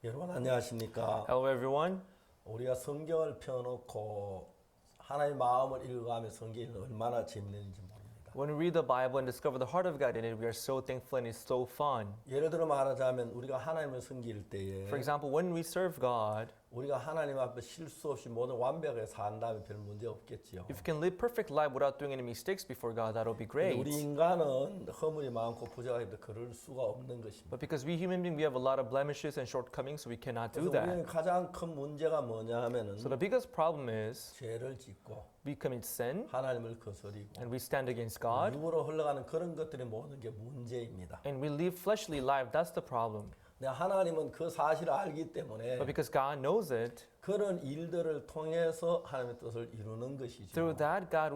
여러분 안녕하십니까? Hello, everyone. 우리가 성경을 펴놓고 하나님의 마음을 읽어가며 성경이 얼마나 재밌는지 모릅니다. When we read the Bible and discover the heart of God in it, we are so thankful and it's so fun. 예를 들어 말하자면 우리가 하나님을 섬길 때에 For example, when we serve God, 우리가 하나님 앞에 실수 없이 모든 완벽하게 산다면 별 문제 없겠지요. if we can live perfect life without doing any mistakes before God, that'll be 근데 great. 우리 인간은 허물이 많고 부족하기 때문에 그럴 수가 없는 것입니다. But because we human beings, we have a lot of blemishes and shortcomings, so we cannot do 그래서 우리는 that. 가장 큰 문제가 뭐냐 하면은 So the biggest problem is 죄를 짓고 we commit sin 하나님을 거스리고 and we stand against God 육으로 흘러가는 그런 것들이 모든 게 문제입니다. and we live fleshly life. That's the problem. 근데 하나님은 그 사실을 알기 때문에 But because God knows it, 그런 일들을 통해서 하나님의 뜻을 이루는 것이죠. through that, God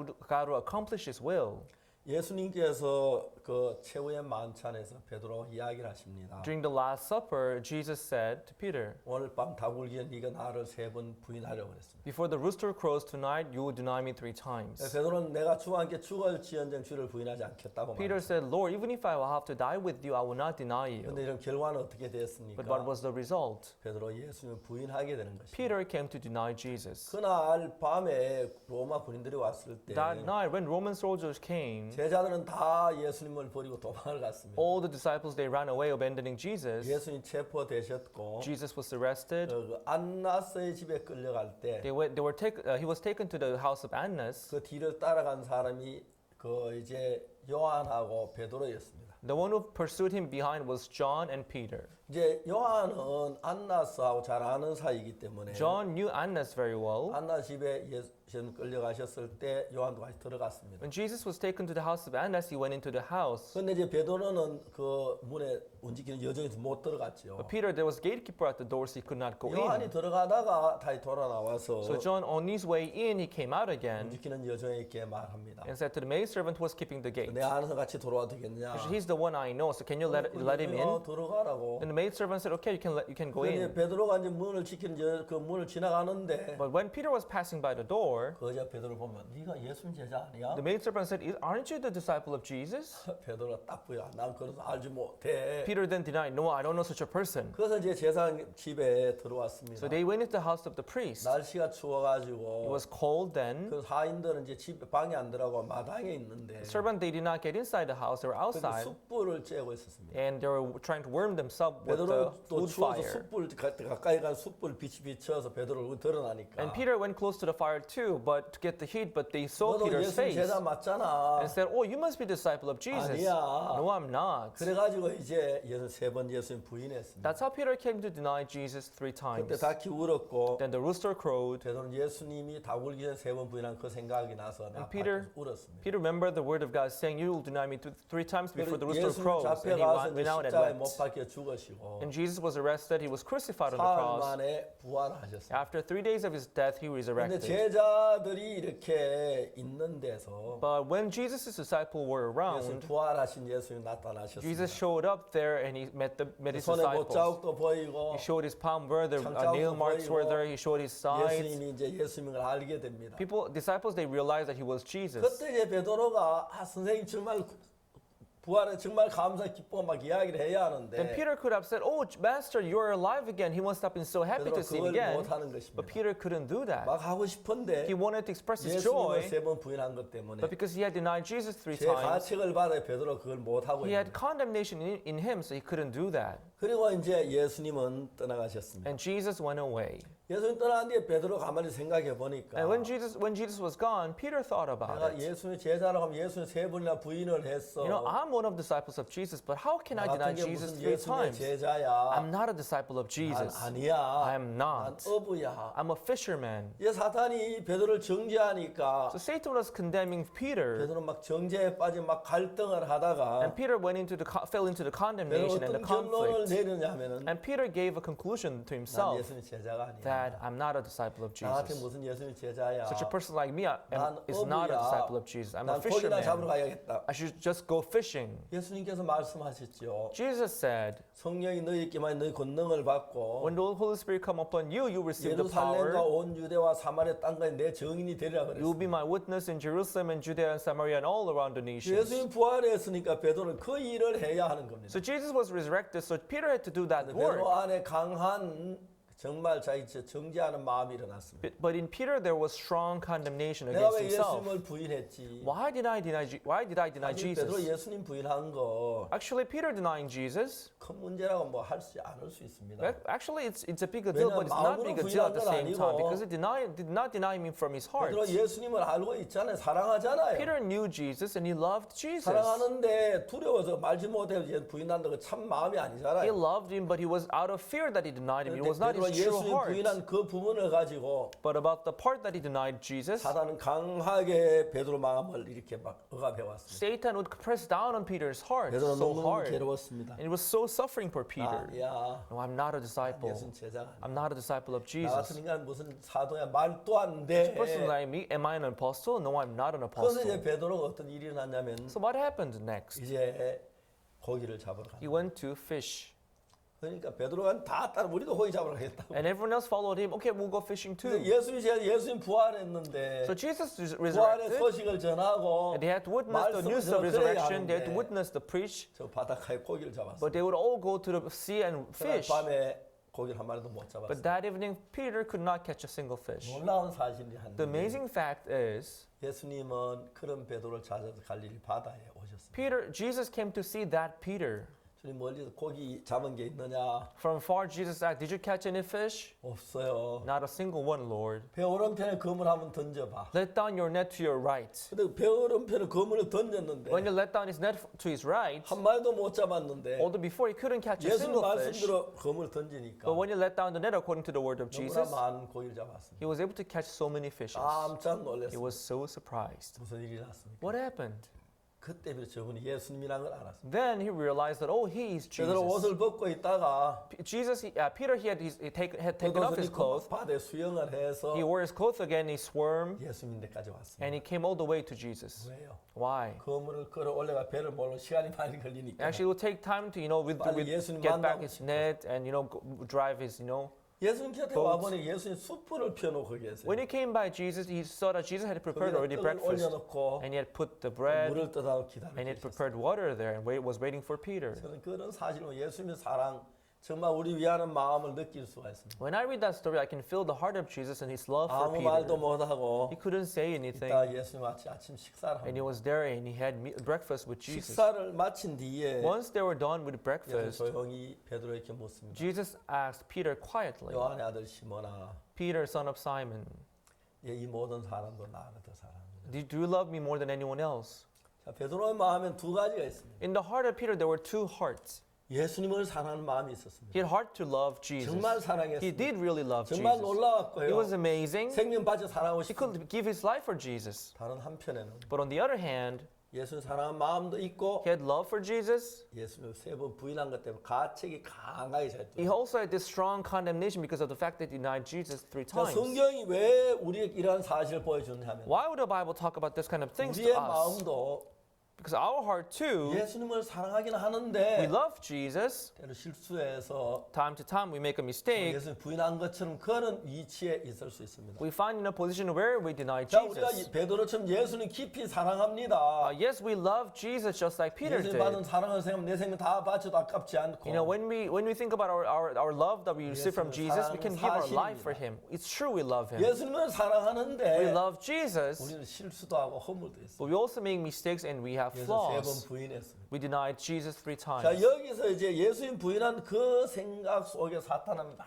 will accomplish His will. 예수님께서 그 최후의 만찬에서 베드로 이야기를 하십니다. During the Last Supper, Jesus said to Peter, 오늘 밤 닭울기 전 네가 나를 3번 부인하려고 그랬습니다. before the rooster crows tonight, you will deny me 3 times. 베드로는 내가 주와 함께 죽을지언정 주를 부인하지 않겠다고 Peter 말했습니다. said, Lord, even if I will have to die with you, I will not deny you. 그런데 이런 결과는 어떻게 됐습니까? But what was the result? 베드로 예수님을 부인하게 되는 것입니다. Peter came to deny Jesus. 그날 밤에 로마 군인들이 왔을 때 That night, when Roman soldiers came, 제자들은 다 예수님을 버리고 도망을 갔습니다. all the disciples, they ran away, abandoning Jesus. 예수님 체포되셨고 Jesus was arrested. 그 안나스의 집에 끌려갈 때 He was taken to the house of Annas. 그 뒤를 따라간 사람이 그 이제 요한하고 베드로였습니다. The one who pursued him behind was John and Peter. 이제 요한은 안나스하고 잘 아는 사이이기 때문에 John knew Annas very well. 안나 집에 예수님 끌려가셨을 때 요한도 같이 들어갔습니다. When Jesus was taken to the house of Annas, he went into the house. 근데 이제 베드로는 그 문에 움직이는 여정에서 못 들어갔죠. But Peter, there was gatekeeper at the door, so he could not go 요한이 in. 들어가다가 다시 돌아 나와서 So John, on his way in, he came out again 움직이는 여정에게 말합니다. and said to the maidservant who was keeping the gate, 내 안에서 같이 돌아와도 되겠냐? he's the one I know, so can you let him in? 들어가라고. And the maidservant said, okay, you can go 근데 in. 베드로가 이제 문을 지키는 그 문을 지나가는데 But when Peter was passing by the door, 그 여자 베드로를 보면 네가 예수님 제자 아니야? the maidservant said, aren't you the disciple of Jesus? 베드로가 딱 보여. 난 그런 거 알지 못해. Peter then denied, no, I don't know such a person. 그래서 이제 제사장 집에 들어왔습니다. So they went into the house of the priest. 날씨가 It 추워가지고 was cold then. 그 하인들은 이제 집 방에 안 들어가고 마당에 있는데 Servant, they did not get inside the house, they were 근데 outside. 숯불을 쬐고 있었습니다. And they were trying to warm themselves with the 베드로 또 wood 추워서 fire. 숯불 가까이 간 숯불 빛이 비쳐서 베드로 얼굴 드러나니까 And Peter went close to the fire too, but to get the heat, but they saw 너도 Peter's 예수님 face 제자 맞잖아. and said, oh, you must be a disciple of Jesus. 아니야. No, I'm not. 그래가지고 이제 세 번 예수님 부인했습니다. That's how Peter came to deny Jesus 3 그때 times. 닭이 울었고 Then the rooster crowed. 베드로는 예수님이 닭 울기 전에 세 번 부인한 그 생각이 나서 나 Peter- 밖에서 울었습니다. Peter remembered the word of God saying, you will deny me 3 times before the rooster 예수님 crows. And he 잡혀가서 went out and 십자가에 못 wept. 박혀 죽으시고 And Jesus was arrested. He was crucified on the 사흘 cross. 만에 부활하셨습니다. After 3 days of his death, he 근데 resurrected. 제자들이 이렇게 있는 데서 But when Jesus' disciples were 예수님 around, 부활하신 예수님 나타나셨습니다. Jesus showed up there and he met his 손에 disciples. 못자국도 보이고 He showed his palm where the 장자국도 nail marks were 보이고 there. He showed his sides. 예수님이 이제 예수님을 알게 됩니다. Disciples, they realized that he was Jesus. 그때 이제 베드로가 선생님 정말 부활에 정말 감사 기뻐 막 이야기를 해야 Then 하는데 Peter could have said, "Oh, Master, you are alive again." He must have been so happy 베드로 to see him 그걸 again. 못 하는 But 것입니다. Peter couldn't do that. 막 하고 싶은데 He wanted to express his 예수님을 joy, 세 번 부인한 것 때문에 but because he had denied Jesus 3 제 times, 가책을 받아 베드로 그걸 못 하고 he had 있는. condemnation in him, so he couldn't do that. 그리고 이제 예수님은 떠나가셨습니다. And Jesus went away. 예수님 떠난 뒤에 베드로 가만히 생각해 보니까 And when Jesus was gone, Peter thought about 내가 it. 예수님 제자라고 하면 예수님 세 번이나 부인을 했어. You know, I'm one of the disciples of Jesus, but how can I 나 deny 같은 게 Jesus 무슨 3 예수님의 times? 제자야. I'm not a disciple of 난 Jesus. 아니야. I am 난 not. 어부야. I'm a fisherman. 이 사탄이 베드로를 정죄하니까 So Satan was condemning Peter, 베드로 막 정죄에 빠져 막 갈등을 하다가 and Peter fell into the 베드로 condemnation and 어떤 the 결론을 conflict. 내리냐면은 And Peter gave a conclusion to 난 himself 예수님 제자가 아니야. that Dad, I'm not a disciple of 나 같은 Jesus. 무슨 예수님 제자야. Such a person like me 난 is not a 어부야. disciple of Jesus. I'm a 난 고기나 잡으러 fisherman. 가야겠다. I should just go fishing. 예수님께서 말씀하셨죠. Jesus said, 성령이 너희에게만 너희 권능을 받고 when the Holy Spirit come upon you, you receive the 예루살렘과 power. 온 유대와 사마리아 땅까지 내 증인이 되리라 You will be 그랬습니다. my witness in Jerusalem and Judea and Samaria and all around the nations. 예수님 부활했으니까 베드로는 그 일을 해야 하는 겁니다. So Jesus was resurrected, so Peter had to do that work. 베드로 안에 강한 정말 자기 정죄하는 마음이 일어났습니다. But in Peter there was strong condemnation 내가 against 왜 himself. 예수님을 부인했지? Why did I deny 사실 베드로 Jesus? 예수님 부인한 거 큰 Actually, Peter denying Jesus, 문제라고 뭐 할 수 않을 수 있습니다. actually it's a big deal, but it's not big a deal at the same time because he did not deny him from his heart. 베드로 예수님을 알고 있잖아요. 사랑하잖아요. Peter knew Jesus and he loved Jesus. 사랑하는데 두려워서 말지 못해서 부인한다고 참 마음이 He 아니잖아요. loved him, but he was out of fear that he denied him. It was not 베드로가 his true 예수님 heart. 부인한 그 부분을 가지고 But about the part that he denied Jesus, 사단은 강하게 베드로 마음을 이렇게 막 억압해 왔습니다. Satan would press down on Peter's heart 베드로 so 너무 hard. 괴로웠습니다. And it was so suffering for Peter. 야, No, I'm not a disciple. 예수님 제자가 I'm not a disciple of 나 Jesus. 같은 인간 무슨 사도야 말도 안 돼. Person like me, am I an apostle? No, I'm not an 그래서 이제 apostle. 베드로가 어떤 일이 났냐면 So what happened next? 이제 고기를 잡으러 He 간. went to fish. 그러니까 베드로가 다 따라 우리도 고기 잡으러 가겠다고. And everyone else followed him. Okay, we'll go fishing too. 예수님 부활했는데 So Jesus 부활의 resurrected. 소식을 전하고 And they had to witness the news of 말씀을 resurrection. They had to 전해야 witness the preach. 저 바닷가에 고기를 잡았어. But they would all go to the sea and 그날 fish. 밤에 고기를 한 마리도 못 잡았어. But that evening, Peter could not catch a single fish. 놀라운 사실이 The 한데 amazing fact is, 예수님은 그런 베드로를 찾아서 갈릴리 바다에 오셨습니다. Jesus came to see that Peter. 주님 멀리서 고기 잡은 게 있느냐? From far, Jesus asked, did you catch any fish? 없어요. Not a single one, Lord. 배 오른편에 그물 한번 던져봐. Let down your net to your right. 근데 배 오른편에 그물을 던졌는데 When he let down his net to his right, 한 마리도 못 잡았는데 although before he couldn't catch a 예수님 single fish, 말씀대로 그물 던지니까 but when he let down the net according to the word of 너무나 Jesus, 많은 고기를 잡았습니다. he was able to catch so many fishes. 깜짝 He 놀랐어요. was so surprised. 무슨 일이 났습니까? What happened? 그때부터 저분이 예수님이라는 걸 알았습니다. Then he realized that, oh, he is 제대로 Jesus. 옷을 벗고 있다가 Peter, he had taken off his clothes. 바다에 수영을 해서 He wore his clothes again. He swam, 예수님 데까지 왔습니다. and he came all the way to Jesus. 왜요? Why? 그물을 끌어 올려가 배를 몰고 시간이 많이 걸리니까 Actually, it will take time to, 빨리 예수님 get back 만나고 his net and, drive his, 예수님 곁에 boats. 와보니 예수님 숯불을 펴놓고 계세요. When he came by Jesus, he saw that Jesus had prepared already 떡을 breakfast, 올려놓고 and he had put the bread, 물을 떠다고 and he had 기다리고 prepared water there, and was waiting for Peter. 저는 그런 사실로 예수님의 사랑 정말 우리 위하는 마음을 느낄 수가 있습니다. When I read that story, I can feel the heart of Jesus and his love for 아무 말도 Peter. 못하고 He couldn't say anything, 이따 예수님 아침 식사를 and he 합니다. was there, and he had breakfast with Jesus. 식사를 마친 뒤에 Once they were done with 예수님 breakfast, 조용히 베드로에게 묻습니다. Jesus asked Peter quietly, 요한의 아들 시몬아, Peter, son of Simon, 이 모든 사람도 나를 더 사랑합니다. do you love me more than anyone else? 자, 베드로의 마음엔 두 가지가 있습니다. In the heart of Peter, there were two hearts. 예수님을 사랑하는 마음이 He 있었습니다. had heart to love Jesus. 정말 He 사랑했습니다. did really love 정말 Jesus. It 놀라웠고요. was amazing. 생명 바쳐 사랑하고 He 싶은 could give his life for Jesus. 다른 한편에는 But on the other hand, 예수님 사랑하는 마음도 있고 he had love for Jesus. 예수님을 세 번 부인한 것 때문에 가책이 강하게 잘 He also had this strong condemnation because of the fact that he denied Jesus 3 자, times. 성경이 왜 우리에게 이러한 사실을 보여주느냐면 Why would the Bible talk about this kind of things to 우리의 us? 마음도 Because our heart too, 예수님을 사랑하긴 we 하는데 love Jesus. 때로 실수해서 Time to time we make a mistake. 예수님 부인한 것처럼 그런 위치에 있을 수 있습니다. We find in a position where we deny 자, 우리가 Jesus. 베드로처럼 예수님 깊이 사랑합니다. Yes, we love Jesus just like Peter 예수님 did. 받은 사랑을 생각하면 내 생명 다 바쳐도 아깝지 않고 When we think about our love that we receive from Jesus, we can give our life for 사실입니다. Him. It's true we love Him. 예수님을 We 사랑하는데 love Jesus, 우리는 실수도 하고 허물도 있어요. but we also make mistakes and we have 그래서 세 flaws. 번 부인했습니다. We denied Jesus 3 자, times. 여기서 이제 예수님 부인한 그 생각 속에 사탄은 막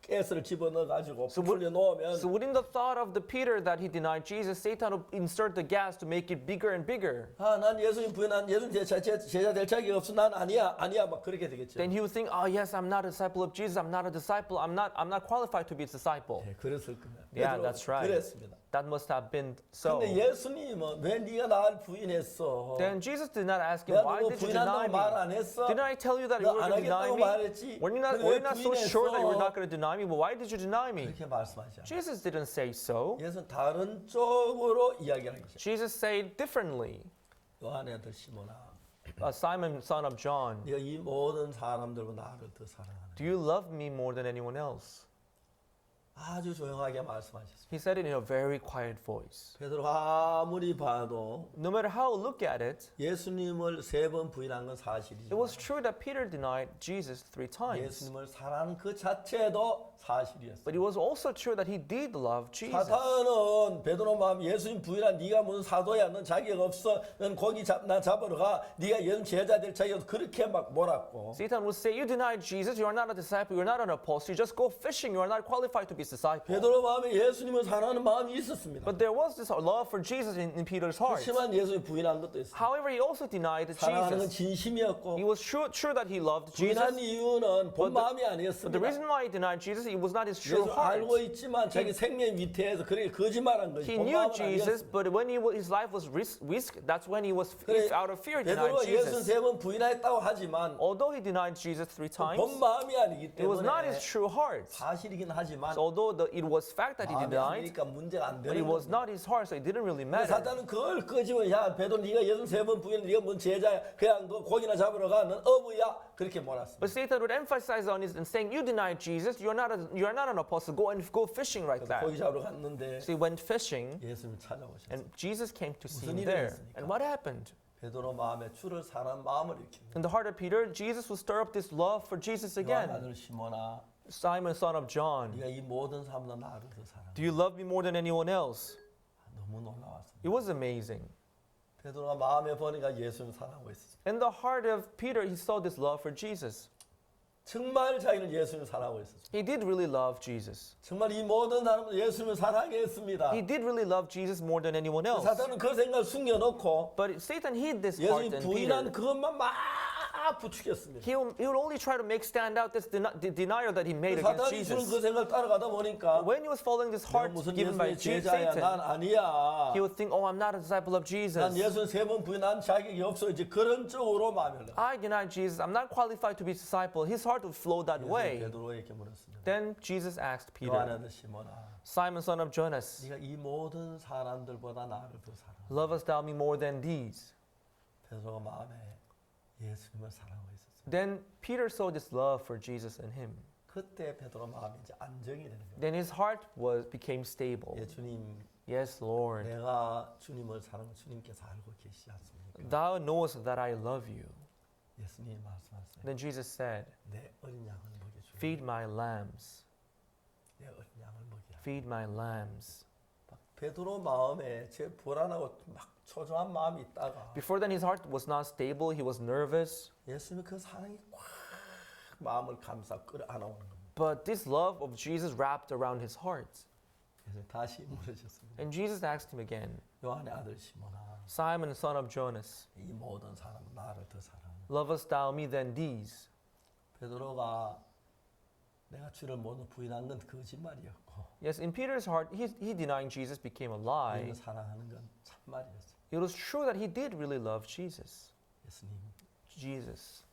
가스를 집어넣어 가지고 풀려 놓으면 So within the thought of the Peter that he denied Jesus, Satan will insert the gas to make it bigger and bigger. 아, 난 예수님 부인한 예수님 제자 될 자격이 없어. 난 아니야. 막 그렇게 되겠죠. Then he would think, oh yes, I'm not a disciple of Jesus. I'm not a disciple. I'm not qualified to be a disciple. 네, 그랬을 겁니다. Yeah, 베드로가 that's right. 그랬습니다. That must have been so. 근데 예수님은 왜 네가 나를 부인했어? Then Jesus did not ask him, 내가 why 너 did you deny 부인한다고 말 me? 안 했어? Didn't I tell you that you 너 were 안 going to deny 하겠다고 me? 말했지? Were you not so sure that you were not going to deny me? But why did you deny me? 그렇게 말씀하지 않아요. Jesus didn't say so. 예수는 다른 쪽으로 이야기하기 시작해요. Jesus said differently. 요한의 아들 시몬아, Simon, son of John, 네가 이 모든 사람들보다 나를 더 사랑하는. do you love me more than anyone else? 아주 조용하게 말씀하셨습니다. He said it in a very quiet voice. 베드로가 아무리 봐도 No matter how I look at it, 예수님을 3번 부인한 건 사실이지만 it was true that Peter denied Jesus 3 times. 예수님을 사랑하는 그 자체도 사실이었어요. But it was also true that he did love Jesus. 사탄은 베드로 마음 예수님 부인한 네가 무슨 사도야, 넌 자격 없어, 넌 고기 나 잡으러 가, 네가 예수님 제자 될 자격 없어, 그렇게 막 몰았고. Satan would say, you denied Jesus, you are not a disciple, you are not an apostle, you just go fishing, you are not qualified to be his disciple. 베드로 마음에 예수님을 사랑하는 마음이 있었습니다. But there was this love for Jesus in Peter's heart. 그렇지만 예수님 부인한 것도 있어요. However, he also denied 사랑하는 건 Jesus. 진심이었고 It was true that he loved 부인한 Jesus. 이유는 본 마음이 But the 아니었습니다. reason why he denied Jesus, it was not his true 예수 heart. 알고 있지만 자기 생명 위태해서 그렇게 거짓말한 거지. He 본 knew 마음은 Jesus, 아니었습니다. but when his life was risked, that's when he was 그래, out of fear denied 베드로가 예수는 Jesus. 3번 부인했다고 하지만 Although he denied Jesus 3 times, 본 마음이 아니기 it was not 때문에 his true heart. 사실이긴 하지만 So although it was fact that he 마음이 denied, 아니니까 문제가 안 but 되는 it was 거죠. not his heart, so it didn't really matter. 사탄은 그걸 끄집어 야 베드로 네가 예수 3번 부인해 네가 뭔 제자야 그냥 너 고기나 잡으러 가넌 어부야 그렇게 몰았습니다. But Satan would emphasize on it and saying, you denied Jesus, you are not an apostle, go fishing right there. 고기 잡으러 갔는데 So he went fishing, 예수님 찾아오셨어요. and Jesus came to see 무슨 him 일이 there. 있었습니까? And what happened? 베드로 마음에 주를 사랑하는 마음을 일으킵니다. In the heart of Peter, Jesus will stir up this love for Jesus 요한 again. 아들 시몬아 Simon, son of John, 네가 이 모든 사람보다 나를 더 사랑해. do you love me more than anyone else? 너무 놀라웠습니다. It was amazing. 베드로가 마음에 보니까 예수님 사랑하고 있었어요. In the heart of Peter, he saw this love for Jesus. 정말 자기는 예수님을 사랑하고 있었어요. He did really love Jesus. 정말 이 모든 사람들 예수님을 사랑했습니다. He did really love Jesus more than anyone else. 사탄은 그 생각을 숨겨놓고 But Satan hid this heart 예수님 in 부인한 Peter. 그것만 막 부추겼습니다. He would only try to make stand out this denial that he made against 사탄이 주는 그 Jesus. 생각을 따라가다 보니까 When he was following this 내가 heart 무슨 given by 예수의 제자야 난 Satan, 아니야. he would think, oh, I'm not a disciple of 난 Jesus. 예수는 3번 부인한 자격이 없어. 이제 그런 쪽으로 마음을 내. I denied Jesus. I'm not qualified to be his disciple. His heart would flow that way. 베드로에게 물었습니다. Then Jesus asked 요한 Peter, 아들 시몬아, Simon, son of Jonas, 네가 이 모든 사람들보다 나를 더 사랑. lovest thou me more than these? 베드로가 마음에 예수님을 사랑하고 있었어요. Then Peter saw this love for Jesus in him. 그때 베드로 마음이 이제 안정이 되는 거예요. Then his heart became stable. 예, 주님, Yes, Lord. 내가 주님을 사랑하는 주님께서 알고 계시지 않습니까? Thou knowest that I love you. 예수님이 말씀하세요. Then Jesus said, 내 어린 양을 먹여주라. feed my lambs. 내 어린 양을 먹이라. Feed my lambs. 베드로 마음에 제 불안하고 막 초조한 마음이 있다가 Before then, his heart was not stable. He was nervous. 예수님이 그 사랑이 꽉 마음을 감싸 끌어안아오는 겁니다. But this love of Jesus wrapped around his heart. 그래서 다시 물으셨습니다. And Jesus asked him again, 요한의 아들 시몬아, Simon, son of Jonas, 이 모든 사람 나를 더 사랑해. lovest thou me than these? 베드로가 내가 주를 모두 부인한 건 거짓말이었고 Yes, in Peter's heart, he denying Jesus became a lie. 주님을 사랑하는 건 참말이었어요. It was true that he did really love Jesus. 예수님, Jesus,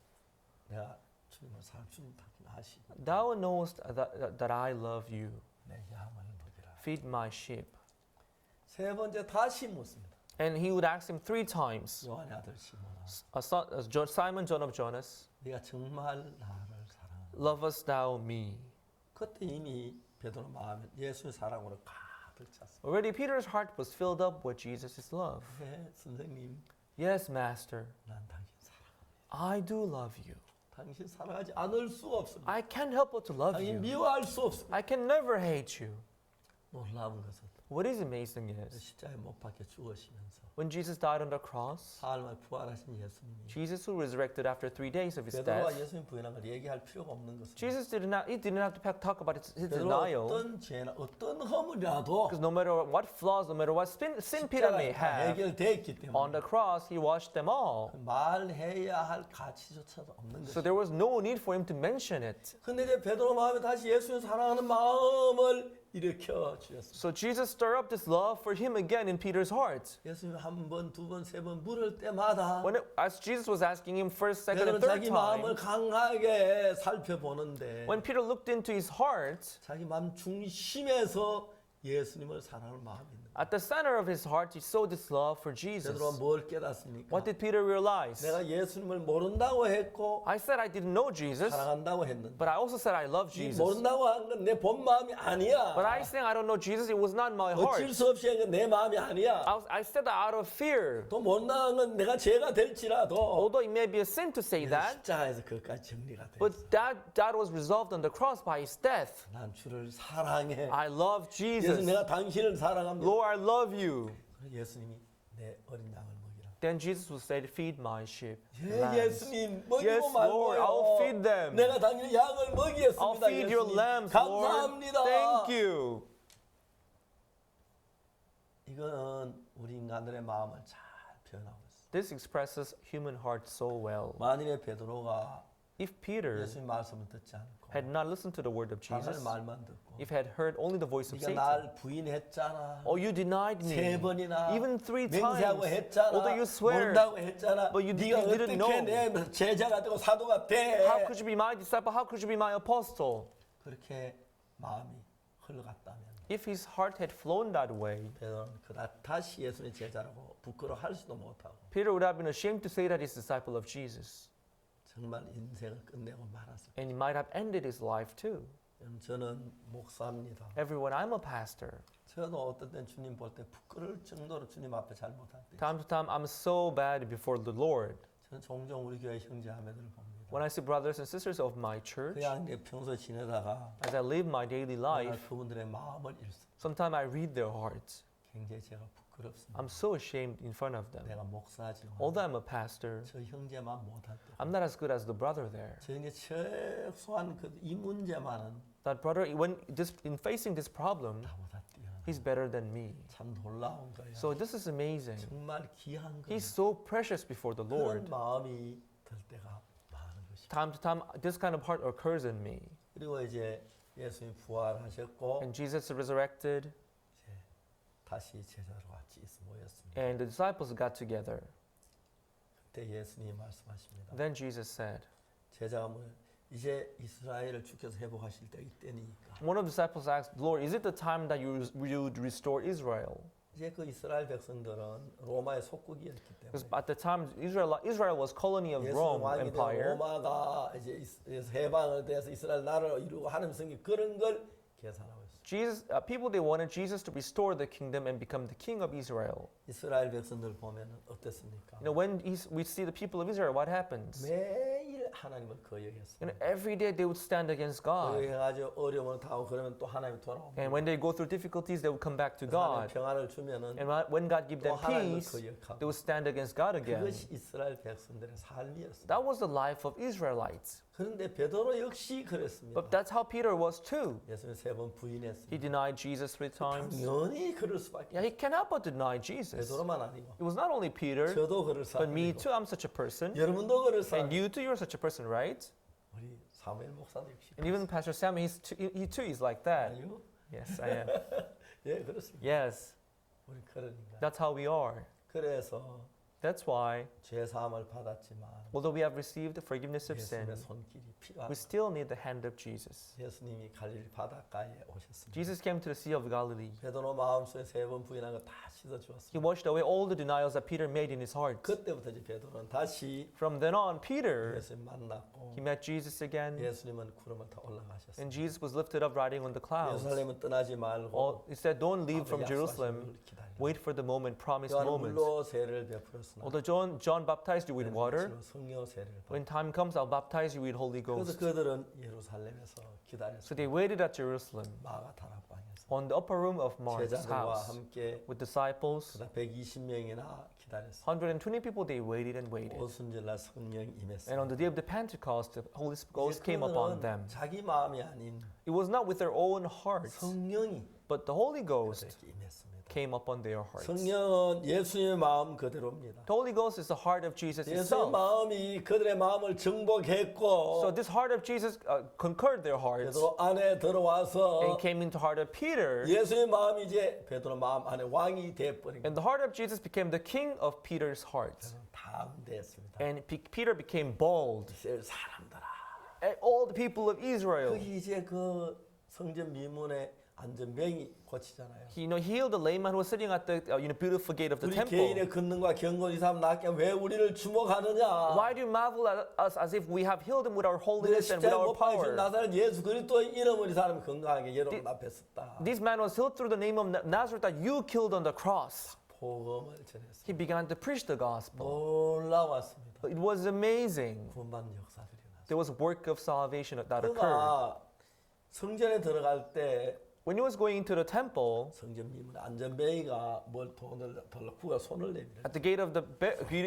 내가 주님을 사랑 주님 당신 아시. thou knowest that I love you. 내 양을 먹이라. Feed my sheep. 세 번째 다시 묻습니다. And he would ask him 3 times, 요한의 아들 시몬아, Simon, son of Jonas, 네가 정말 나를 사랑하나? lovest thou me? 그때 이미 베드로 마음에 예수의 사랑으로 가득 찼습니다. Already Peter's heart was filled up with Jesus' love. 네, 선생님, Yes, Master, 난 당신 사랑합니다. I do love you. 당신 사랑하지 않을 수가 없습니다. I can't help but to love 당신 you. 미워할 수 없습니다. I can never hate you. 놀라운 것은 What is amazing is, 십자가에 못 박혀 죽으시면서 when Jesus died on the cross, 사흘 만에 부활하신 예수님이 Jesus who resurrected after 3 days of his 베드로가 death, 예수님 부인한 걸 얘기할 필요가 없는 것은 Jesus didn't have to talk about his 베드로 denial. 어떤 죄나 어떤 허물이라도 Because no matter what flaws, no matter what sin Peter may 십자가에 다 have, 해결됐기 on 때문에 the cross he washed them all. 말해야 할 가치조차도 없는 So 것이죠. there was no need for him to mention it. 근데 이제 베드로 마음에 다시 예수님 사랑하는 마음을 일으켜 주셨습니다. So Jesus stirred up this love for him again in Peter's heart. 예수님 한 번, 두 번, 세 번 물을 때마다 As Jesus was asking him first, second, 베드로는 and third 자기 마음을 time, 강하게 살펴보는데 when Peter looked into his heart, 자기 마음 중심에서 예수님을 사랑하는 마음이 있는 거예요. at the center of his heart, he saw this love for Jesus. 베드로가 뭘 깨닫습니까? What did Peter realize? 내가 예수님을 모른다고 했고 I said I didn't know Jesus, 사랑한다고 했는데 but I also said I love 이 Jesus. 모른다고 한 건 내 본 마음이 아니야. But I saying I don't know Jesus, it was not my 어쩔 heart. 수 없이 한 건 내 마음이 아니야. I said that out of fear. 또 모른다는 건 내가 죄가 될지라도 Although it may be a sin to say that, 십자가에서 그것까지 정리가 돼. but that was resolved on the cross by his death. 난 주를 사랑해. I love 예수 Jesus. 내가 당신을 사랑합니다. Lord, I love you. 그래서 예수님이 내 어린 양을 먹이라. Then Jesus will say, feed my sheep. 예, lambs. 예수님 먹이고 Yes, Lord, I'll feed 말고요. them. 내가 당신의 양을 I'll 먹이겠습니다. feed your 예수님. lambs, Lord. 감사합니다. Thank you. 이거는 우리 인간들의 마음을 잘 표현하고 있어요. This expresses human heart so well. 만일에 베드로가 If Peter 예수님 말씀을 듣지 않고 had not listened to the word of 사람의 Jesus, 말만 듣고 if had heard only the voice of 네가 Satan, 날 부인했잖아. oh, you denied me 세 번이나 even 3 맹세하고 times, 했잖아. although you swear, 모른다고 했잖아. but you 네가 didn't 어떻게 know. 내 제자가 되고 사도가 돼? how could you be my disciple? How could you be my apostle? 그렇게 마음이 흘러갔다면 If his heart had flown that way, 베드로는 다시 예수님의 제자라고 부끄러워할 수도 못하고 Peter would have been ashamed to say that he's a disciple of Jesus. 정말 인생을 끝내고 말았을 And he might have ended his life too. 때는 저는 목사입니다. Everyone, I'm a pastor. 저도 어떤 땐 주님 볼 때 부끄러울 정도로 주님 앞에 잘못할 때 Time to time, I'm so bad before the Lord. 저는 종종 우리 교회 형제자매들을 봅니다. When I see brothers and sisters of my church, 그냥 내 평소에 지내다가 as I live my daily life, 그분들의 마음을 읽습니다. sometimes I read their hearts. 굉장히 제가 부끄럽습니다. I'm so ashamed in front of them. 내가 목사지만 Although I'm a pastor, 저 형제만 못할 때 I'm not as good as the brother there. 저 형제 최소한 이 문제만은 That brother, in facing this problem, 나보다 뛰어나. he's better than me. 참 놀라운 거예요. So this is amazing. 정말 귀한 거예요. He's so precious before the 그런 Lord. 마음이 들 때가 많은 것입니다. Time to time, this kind of heart occurs in me. 그리고 이제 예수님 부활하셨고 And Jesus resurrected, 이제 다시 제자로 같이 모였습니다. and the disciples got together. 그때 예수님이 말씀하십니다. Then Jesus said, 제자가 이제 이스라엘을 주께서 회복하실 때 이때니까 one of the disciples asked, Lord, is it the time that you would restore Israel? 이제 그 이스라엘 백성들은 로마의 속국이었기 Because 때문에 at the time, Israel was colony of 예수 Rome 왕이 된 Empire. 로마가 이제 해방을 돼서 이스라엘 나라를 이루고 하나님 성이 그런 걸 계산하고 있어요. People, they wanted Jesus to restore the kingdom and become the king of Israel. 이스라엘 백성들 보면 어땠습니까? When we see the people of Israel, what happens? 매일 하나님을 거역했어요. Every day they would stand against God. 거역해가지고 어려움을 타고 그러면 또 하나님 돌아옵니다. And when they go through difficulties, they would come back to 하나님 God. 평안을 주면은 And when God gave 또 them 하나님을 peace, they 거역하고 would stand against God again. 그것이 이스라엘 백성들의 삶이었어요. That was the life of Israelites. 그런데 베드로 역시 그랬습니다. But that's how Peter was too. 예수님 3번 부인했습니다. He denied Jesus 3 times. 당연히 그럴 수밖에. Yeah, he cannot but deny Jesus. 베드로만 아니고 It was not only Peter, 저도 그럴 but me 사람이고 too. I'm such a person. 여러분도 그럴 And 사람. you too, you're such a person, right? 우리 사무엘 목사도 역시. And even Pastor Sam, he too is like that. 아니요? Yes, I am. 예, 그렇습니다. Yes, 우리 그러니까. that's how we are. 그래서 That's why, 죄 사함을 받았지만 although we have received the forgiveness of sin, 예수님의 손길이 we 필요합니다. still need the hand of Jesus. 예수님이 갈릴 바닷가에 오셨습니다. Jesus came to the Sea of Galilee. 베드로 마음속에 3번 부인한 거 다 씻어 He 주었습니다. washed away all the denials that Peter made in his heart. 그때부터 이제 베드로는 다시 From then on, Peter, 예수님 만났고 he met Jesus again, 예수님은 구름을 타 올라가셨습니다. and Jesus was lifted up riding on the clouds. 예루살렘은 떠나지 말고 He said, don't leave from 아버지 Jerusalem 약속하신 걸 기다리라. Wait for the moment, promised 요한은 moment. 물로 세례를 베풀었으나 Although John baptized you with water, 주로 성령 세례를 받았다. when time comes, I'll baptize you with Holy 그래서 Ghost. 그들은 예루살렘에서 So 기다렸습니다. they waited at Jerusalem 마가 다락방에서 on the upper room of Mark's 제자들과 house 함께 with disciples. 그다음 120명이나 기다렸습니다. 120 people, they waited and waited. 오순절날 성령 And 임했습니다. on the day of the Pentecost, the Holy Ghost 이제 came upon 그들은 them. 자기 마음이 아닌 It was not with their own hearts, 성령이 but the Holy Ghost 그들에게 임했습니다. came upon their hearts. 성령은 예수님의 마음 그대로입니다. The Holy Ghost is the heart of Jesus 예수의 itself. 마음이 그들의 마음을 정복했고 So this heart of Jesus conquered their hearts 베드로 안에 들어와서 and came into the heart of Peter. 예수의 마음이 이제 베드로 마음 안에 왕이 돼버린 And the heart of Jesus became the king of Peter's heart. 당대했습니다. And Peter became bold. 이스라엘 사람들아. And all the people of Israel. 그게 이제 그 성전 미문의 안전병이 고치잖아요. He healed the lame man who was sitting at the beautiful gate of the 우리 temple. 개인의 권능과 경건 이 사람 낫게 왜 우리를 주목하느냐? Why do you marvel at us as if we have healed him with our 내 holiness and with 십자가 our 못 박히신 power? 나사렛 예수 그리스도의 이름으로 이 사람이 건강하게 여러분 앞에 섰다. This man was healed through the name of Nazareth that you killed on the cross. 복음을 전했습니다. He began to preach the gospel. 놀라웠습니다. It was amazing. 구원받는 역사들이 났습니다. There was a work of salvation that occurred. 그가 성전에 들어갈 때 When he was going into the temple, 성전 미문 안전뱅이가 뭘 돈을 달라고 그가 손을 내밀어. at the gate of the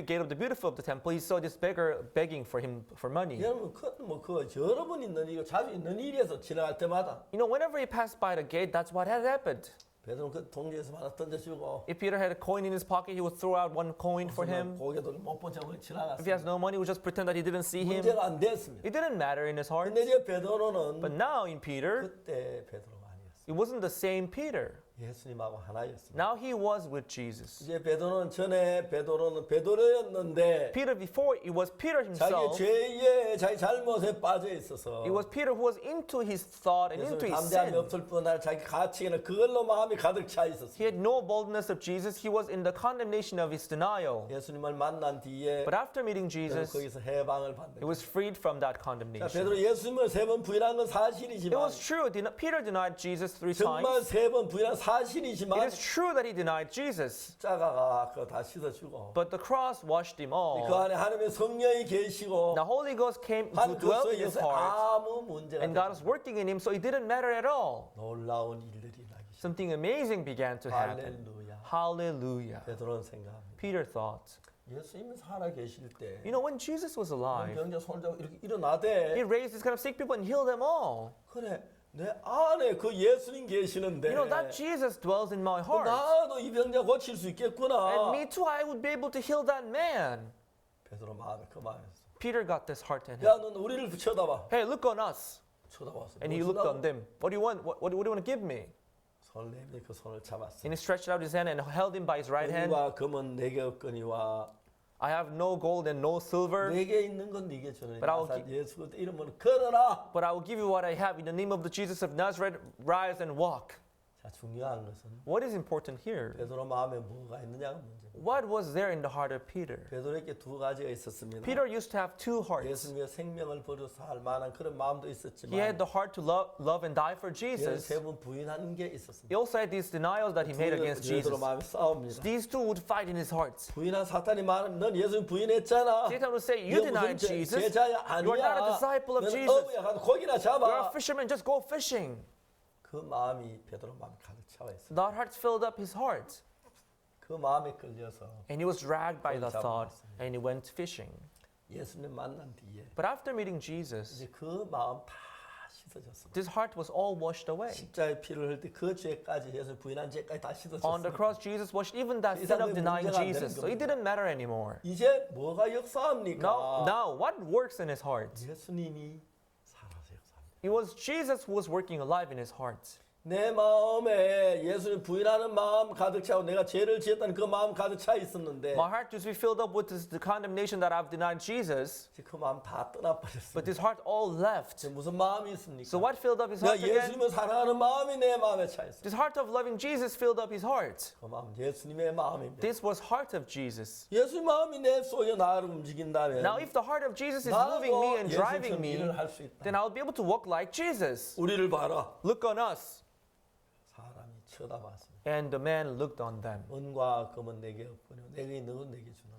gate of the beautiful of the temple, he saw this beggar begging for him for money. 여러분 그 여러 번 있는 일이고 자주 있는 일에서 지나갈 때마다 Whenever he passed by the gate, that's what had happened. 베드로는 그 동지에서 하나 던져주고 If Peter had a coin in his pocket, he would throw out one coin for him. 고개도 못본 척 If he has 지나갔습니다. no money, he would just pretend that he didn't see him. 문제가 안 됐습니다. It didn't matter in his heart. 근데 이제 베드로는 But now in Peter, 그때 베드로가 아니었어요. it wasn't the same Peter. 예수님하고 하나였습니다. Now he was with Jesus. 이제 베드로는 전에 베드로였는데 Peter before, it was Peter 자기 himself. 죄에 자기 잘못에 빠져 있어서 It was Peter who was into his thought and into 예수님 his 담대함이 sin. 없을 뿐 자기 가치에는 그걸로 마음이 가득 차 He 있었어요. had no boldness of Jesus. He was in the condemnation of his denial. 예수님을 만난 뒤에 But after meeting Jesus, 거기서 해방을 받는 he was freed from that 자, condemnation. 베드로 예수님을 3번 부인한 건 It 사실이지만 was true. Peter denied Jesus 3 정말 times. 3번 부인한 It 사실이지만 is true that he denied Jesus. 십자가가 그거 다 씻어주고 But the cross washed him 그 all. 안에 하나님의 성령이 계시고 The Holy Ghost came to 한 dwell 그것에 in his 의해서 heart. 아무 문제가 And God was 없어요. working in him, so it didn't matter at all. 놀라운 일들이 나기 시작. Something amazing began to happen. 할렐루야. Hallelujah. 베드로는 생각합니다. Peter thought, 예수님이 살아 계실 때 when Jesus was alive, 병자 손을 잡고 이렇게 일어나대. he raised these kind of sick people and healed them all. 그래 내 안에 그 예수님 계시는데 That Jesus dwells in my heart. 나도 이 병자 고칠 수 있겠구나. And me too, I would be able to heal that man. 베드로 마음에 그 마음이었어. Peter got this heart in him. 야, 넌 우리를 쳐다봐. Hey, look on us. 쳐다봤어. And he looked on them. What do you want? What do you want to give me? 손을 내밀 그 손을 잡았어. And he stretched out his hand and held him by his right hand. 은과 금은 내게 없거니와 I have no gold and no silver, 내게 있는 건 네게 주는 But I will 나사 예수 그리스도 이름으로 걸어라. but I will give you what I have. In the name of the Jesus of Nazareth, rise and walk. 자, 중요한 것은 What is important here? 베드로 마음에 뭐가 있느냐가 문제입니다. What was there in the heart of Peter? 베드로에게 두 가지가 있었습니다. Peter used to have two hearts. 예수님의 생명을 버려서 살 만한 그런 마음도 He had 있었지만 the heart to love and die for Jesus. 세번 부인하는 게 있었습니다. He also had these denials that he made against Jesus. 베드로 마음에 싸웁니다. These two would fight in his heart. 부인한 사탄이 말하면 넌 예수님 부인했잖아. Satan would say, you denied Jesus. 제자야 You are not a 아니야. disciple of 넌 Jesus. 어부야 가서 고기나 You're a 잡아. fisherman, just go fishing. 그 마음이 베드로 마음에 가득 차와 있어. That heart filled up his heart. 그 마음에 끌려서 And he was dragged by the thought and he went fishing. 예수님 만난 뒤에 But after meeting Jesus, 이제 그 마음 다 씻어졌습니다. this heart was all washed away. 십자가에 피를 흘릴 때 그 죄까지 예수 부인한 죄까지 다 On the 씻어졌습니다. cross, Jesus washed even that 이 sin of 사람의 denying 문제가 안 되는 Jesus. So it 겁니다. didn't matter anymore. 이제 뭐가 역사합니까? Now, what works in his heart? 예수님이 살아서 역사합니다. It was Jesus who was working alive in his heart. 내 마음에 예수님 부인하는 마음 가득 차고 내가 죄를 지었다는 그 마음 가득 차 있었는데 My heart used to be filled up with the condemnation that I've denied Jesus, 이제 그 마음 다 떠나버렸습니다. but this heart all left. 이제 무슨 마음이 있습니까? So what filled up his 내가 heart again? 예수님을 사랑하는 마음이 내 마음에 차 있어. This heart of loving Jesus filled up his heart. 그 마음 예수님의 마음입니다. This was heart of Jesus. 예수님 마음이 내 속에 나를 움직인다면 Now, if the heart of Jesus is 나도 moving me and driving 예수님처럼 me, 일을 할 수 있다. then I'll be able to walk like Jesus. 우리를 봐라. Look on us. 사람이 쳐다봤습니다. And the man looked on them. 은과 금은 내게 없거니와 내게 있는 건 내게 주노니.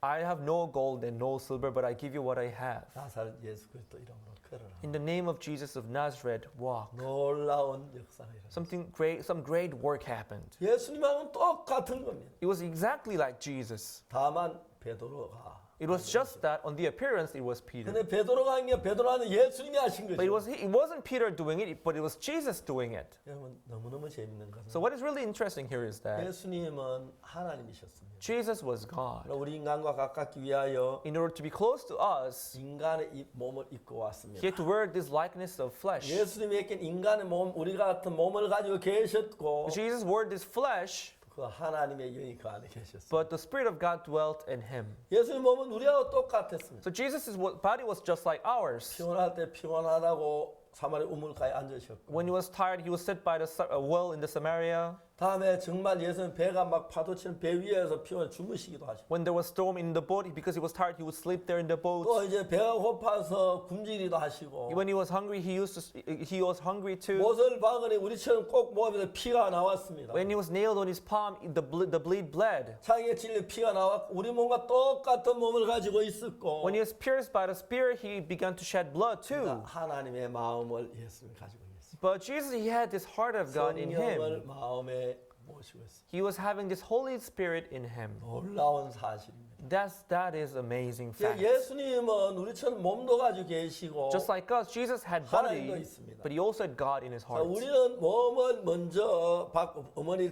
I have no gold and no silver, but I give you what I have. 나사렛 예수 그리스도 이름으로 걸어라. In the name of Jesus of Nazareth, walk. 놀라운 역사가 일어났습니다. Some great work happened. 예수님하고는 똑같은 겁니다. It was exactly like Jesus. 다만 베드로가 It was just that on the appearance it was Peter. 근데 베드로가 한 게 베드로는 예수님이 하신 But 거죠. it wasn't Peter doing it, but it was Jesus doing it. 여러분 너무너무 재밌는 것은 So what is really interesting here is that 예수님은 하나님이셨습니다. Jesus was God. 우리 인간과 가깝기 위하여 In order to be close to us, 인간의 이 몸을 입고 왔습니다. he had to wear this likeness of flesh. 예수님에게 인간의 몸, 우리 같은 몸을 가지고 계셨고 Jesus wore this flesh, 그 하나님의 영이 그 안에 계셨어요. but the Spirit of God dwelt in him. 예수님 몸은 우리하고 똑같았습니다. So Jesus' body was just like ours. 피곤할 때 피곤하다고 사마리 우물가에 앉으셨고 When he was tired, he was sit by the well in the Samaria. 다음에 정말 예수님 배가 막 파도치는 배 위에서 피곤해 주무시기도 하시고 When there was storm in the boat, because he was tired, he would sleep there in the boat. 또 이제 배가 고파서 굶주리기도 하시고 When he was hungry, he was hungry too. 못을 박으니 우리처럼 꼭 몸에서 피가 나왔습니다. When he was nailed on his palm, the bleed bled. 자기의 찔려 피가 나왔고 우리 몸과 똑같은 몸을 가지고 있었고 When he was pierced by the spear, he began to shed blood too. 하나님의 마음을 예수님 가지고 있습니다. But Jesus, he had this heart of God in 성령을 him. 마음에 모시고 있습니다. He was having this Holy Spirit in him. 놀라운 사실입니다. That is amazing fact. 예수님은 우리처럼 몸도 가지고 계시고 Just like us, Jesus had 하나님도 body, 있습니다. but he also had God in his heart. 우리는 몸을 먼저 받고 어머니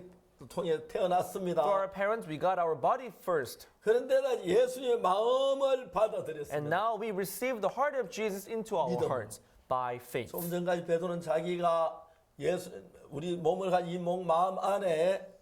통해 태어났습니다. For our parents, we got our body first. 그런데 예수님의 마음을 And 받아들였습니다. now we receive the heart of Jesus into our 믿음. hearts by faith. 좀 전까지 베드로는 자기가 우리 몸을 가진 이 마음 안에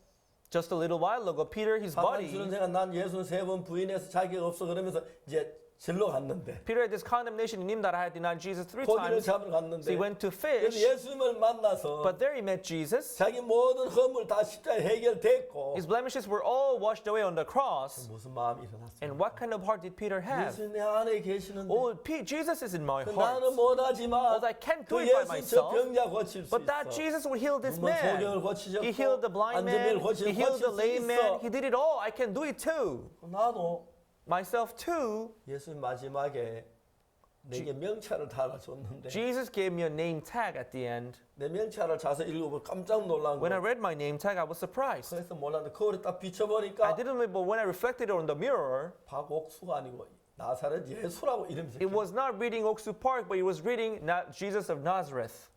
Just a little while ago, Peter, his 사탄 body, 주는 생각 난 예수는 3번 부인해서 자기가 없어 그러면서 이제 절로 갔는데 Peter had this condemnation in him that I had denied Jesus 3 고기를 times. 잡으러 So 갔는데 he went to 그래서 fish, 예수님을 만나서 but there he met Jesus. 자기 모든 허물 다 십자가에 해결됐고 His blemishes were all washed away on the cross. 무슨 마음이 일어났습니까? And what kind of heart did Peter have? 예수님 내 안에 계시는데 Oh, Jesus is in my heart. 나는 못하지만 Although I can't do 그 it by 예수 저 myself, 병자 고칠 수 but that 있어. Jesus would heal this 눈먼 man. 소경을 고치셨고 He healed the blind 안전병을 man. He healed 고칠 the 수 lame man. 있어. He did it all. I can do it too. 나도 Myself too. 예수님 마지막에 내게 명찰을 달아줬는데 Jesus gave me a name tag at the end. 내 명찰을 자서 읽어보고 깜짝 놀란 When I 거야. read my name tag, I was surprised. 그래서 몰랐는데 거울에 딱 I 비춰보니까 didn't know, but when I reflected on the mirror, 박옥수가 아니고 나사렛 예수라고 이름이 it 적혀. was not reading Oksu Park, but it was reading Jesus of Nazareth.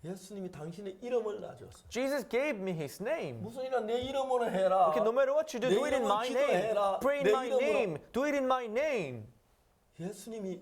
예수님이 당신의 이름을 놔줬어. Jesus gave me his name. 무슨 일이나 내 이름으로 해라. Okay, no matter what you do, 내 do it in 이름으로 my name. 기도해라. Pray in 내 my 이름으로. name. Do it in my name. 예수님이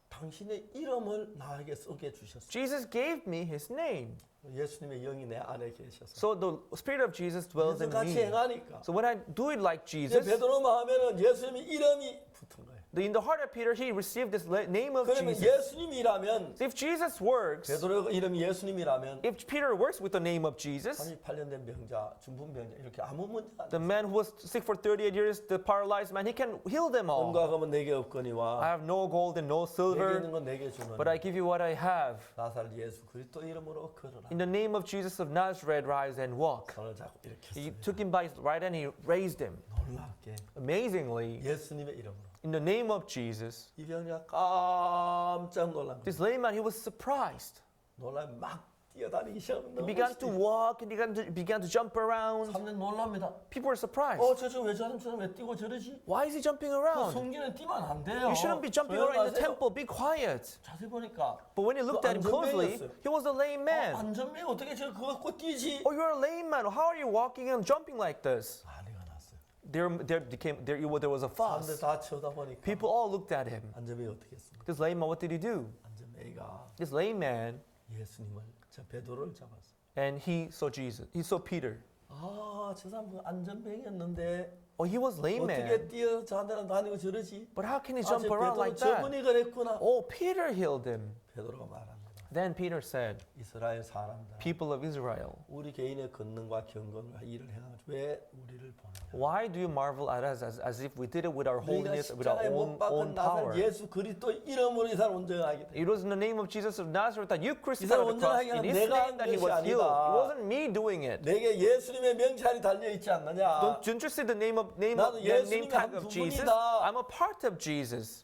당신의 이름을 나에게 쓰게 주셨어. Jesus gave me his name. 예수님의 영이 내 안에 계셔서. So the Spirit of Jesus dwells in 예수 같이 me. 행하니까. So when I do it like 이제 Jesus, 베드로만 하면은 예수님의 이름이 붙은 거예요. in the heart of Peter, he received this name of 그러면 Jesus. 예수님이라면 So if Jesus works, 베드로 이름이 예수님이라면 if Peter works with the name of Jesus, 38년 된 병자, 중풍병자 이렇게 아무 문제 안 the 돼. man who was sick for 38 years, the paralyzed man, he can heal them all. 돈과 금은 내게 I 없거니와 have no gold and no 내게 silver, 있는 건 내게 주는 but I give you what I have. 나사렛 예수 그리스도 이름으로 걸어라. In the name of Jesus of Nazareth, rise and walk. 손을 잡고 이렇게 He 했습니다. took him by his right hand, he raised him. 놀랍게 Amazingly, 예수님의 이름으로 in the name of Jesus, 이 병자 깜짝 놀란 거예요. this lame man, he was surprised. 놀라면 막 뛰어다니기 시작하면 He 너무 began to walk and began to jump around. 사람들이 놀랍니다. People were surprised. 저저 왜 저런 왜 뛰고 저러지? Why is he jumping around? 성전에 뛰면 안 돼요. You shouldn't be jumping around in the temple. Be quiet. 자세히 보니까 But when he looked at him closely, he was a lame man. 안전병 어떻게 저 그거 갖고 뛰지? Oh, you're a lame man. How are you walking and jumping like this? 난리가 났어요. There was a 사람들 fuss. 다 쳐다보니까 People all looked at him. 안전병이 어떻게 했습니까? This lame man, what did he do? 안전병이가 This lame man, 예수님을 저 베드로를 잡았어. and he saw Jesus. He saw Peter. 저 사람 그 안전병이었는데 Oh, he was lame 어떻게 man. 뛰어 저한테는 다니고 저러지? But how can he 저 jump around 베드로 like that? 저분이 그랬구나. Oh, Peter healed him. 베드로가 말합니다. Then Peter said, 이스라엘 사람들, people of Israel, 우리 개인의 권능과 경건과 일을 행하면 왜 우리를 보느냐? why do you marvel at us as if we did it with our 우리가 holiness, with our 십자가에 못 박은 own power? 나사렛 예수 그리스도 이름으로 이 사람 온전하게 돼. It was in the name of Jesus of Nazareth that you crucified 사람 on the cross. 온전하게 In 한 His 내가 name 한 that He 것이 was healed. 아니다. It wasn't me doing it. 내게 예수님의 명찰이 달려 있지 않느냐? Don't you see the name 나도 name 예수님의 tag 한 of Jesus? 부분이다. I'm a part of Jesus.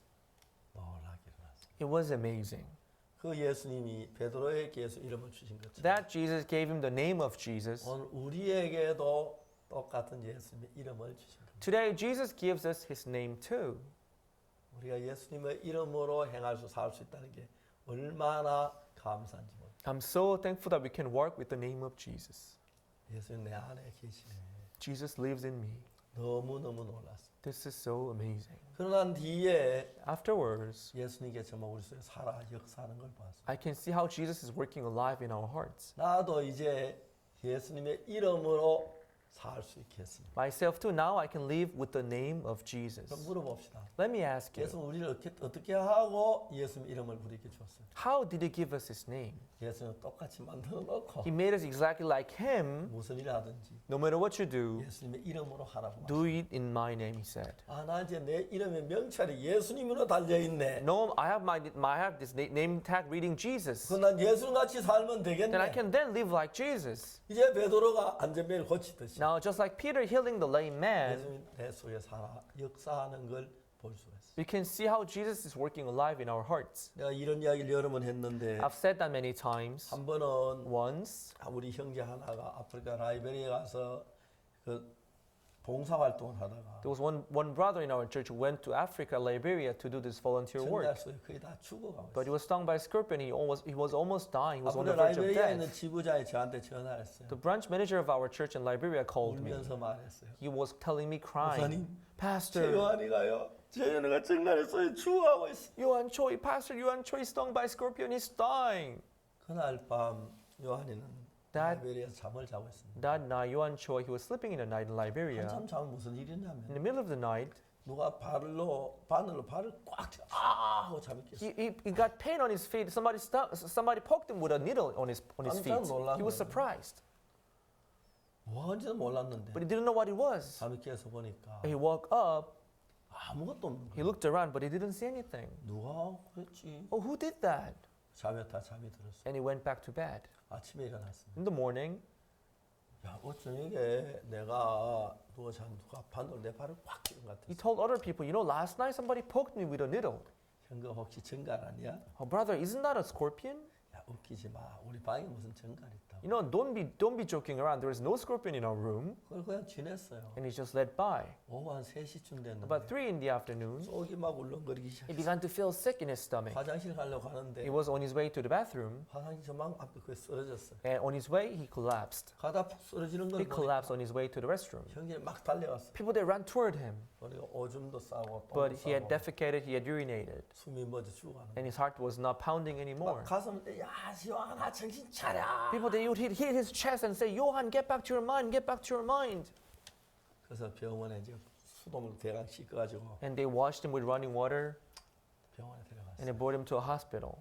놀라게 일어났어. It was amazing. 그 예수님이 베드로에게 예수 이름을 주신 것처럼 That Jesus gave him the name of Jesus. 오늘 우리에게도 똑같은 예수님의 이름을 주신 겁니다. Today, Jesus gives us His name too. 우리가 예수님의 이름으로 행할 수 살 수 있다는 게 얼마나 감사한지 모릅니다. I'm so thankful that we can work with the name of Jesus. 예수님 내 안에 계시네. Jesus lives in me. 너무너무 놀랐어. This is so amazing. 그러난 뒤에 Afterwards, 예수님께 정말 우리 속에 살아 역사하는 걸 봤어. I can see how Jesus is working alive in our hearts. 나도 이제 예수님의 이름으로 살 수 있겠습니다. Myself too, now I can live with the name of Jesus. 그럼 물어봅시다. Let me ask you, 예수는 우리를 어떻게 하고 예수님 이름을 우리에게 줬어요? how did He give us His name? 예수는 똑같이 만들어 놓고 He made us exactly like Him. 무슨 일을 하든지 No matter what you do, 예수님의 이름으로 하라고. do it in my name, He said. 아, 나 이제 내 이름의 명찰이 예수님으로 달려 있네. No, I have this name tag reading Jesus. 그럼 난 예수님 같이 살면 Then I 되겠네. can then live like Jesus. 이제 베드로가 안전벨 고치듯이 Now, just like Peter healing the lame man, 예수님 내 속에 살아 역사하는 걸 볼 수가 있어. we can see how Jesus is working alive in our hearts. 내가 이런 이야기를 여러 번 했는데 I've said that many times. 한 번은 Once, 우리 형제 하나가 아프리카 라이베리아에 가서 그 봉사 활동을 하다가 there was one brother in our church who went to Africa, Liberia, to do this volunteer work. 전달소에 거의 다 죽어가고 But he 있어. was stung by a scorpion. He was almost dying. He was on the 아프리카 verge of 라이베리아에 있는 death. 지부장이 저한테 전화했어요. The branch manager of our church in Liberia called me. 울면서 말했어요. He was telling me crying, 목사님, 제 Pastor, 요한이가요. 제 요한이가 정말에서 죽어가고 있어. Yuan Choi, Pastor Yuan Choi is stung by a scorpion. He's dying. 그날 밤 요한이는 That- 라이베리아에서 잠을 자고 있습니다. That night, Yuan Choi, he was sleeping in the night in Liberia. 한참 자면 무슨 In 일이냐면 the middle of the night, 누가 바늘로 발을 꽉 차. 아 하고 잠이 깼어. he got pain on his feet. Somebody poked him with a needle on his feet. 깜짝 놀란 He was 거예요. surprised, 뭔지는 몰랐는데 but he didn't know what it was. 잠이 깨서 보니까 He woke up, 아무것도 없는 he 거야. looked around, but he didn't see anything. 누가 그랬지? Oh, who did that? 잠이 들었어. And he went back to bed. 아침에 일어났습니다. In the morning, 야, 저녁에 내가 누워 잔 누가 바늘 내 발을 꽉 찌른 것 he 같았어. told other people, you know, last night somebody poked me with a needle. 형가 혹시 정갈 아니야? Oh, brother, isn't that a scorpion? 야, 웃기지 마. 우리 방에 무슨 정갈 있다고. You know, don't be joking around. There is no scorpion in our room. 그걸 그냥 지냈어요. And he just let by. 오후 한 3시쯤 About 됐는데 3 in the afternoon, 속이 막 울렁거리기 he 시작했어. began to feel sick in his stomach. 화장실 가려고 하는데 He was on his way to the bathroom, 화장실 저망 앞에 그게 쓰러졌어. and on his way, he collapsed. 가다 푹 쓰러지는 걸 He 보니까 collapsed on his way to the restroom. 형제를 막 달려갔어. People, they ran toward him, 우리가 오줌도 싸고 but 똥도 he had 싸고 defecated, he had urinated, 숨이 멎어 죽어가는 and 거야. his heart was not pounding anymore. 막 가슴 야 시원아 정신 차려. People, they would hit his chest and say, Johan, get back to your mind, get back to your mind. 그래서 병원에 이제 수돗물 대강 씻어가지고 And they washed him with running water, 병원에 데려갔어. and they brought him to a hospital.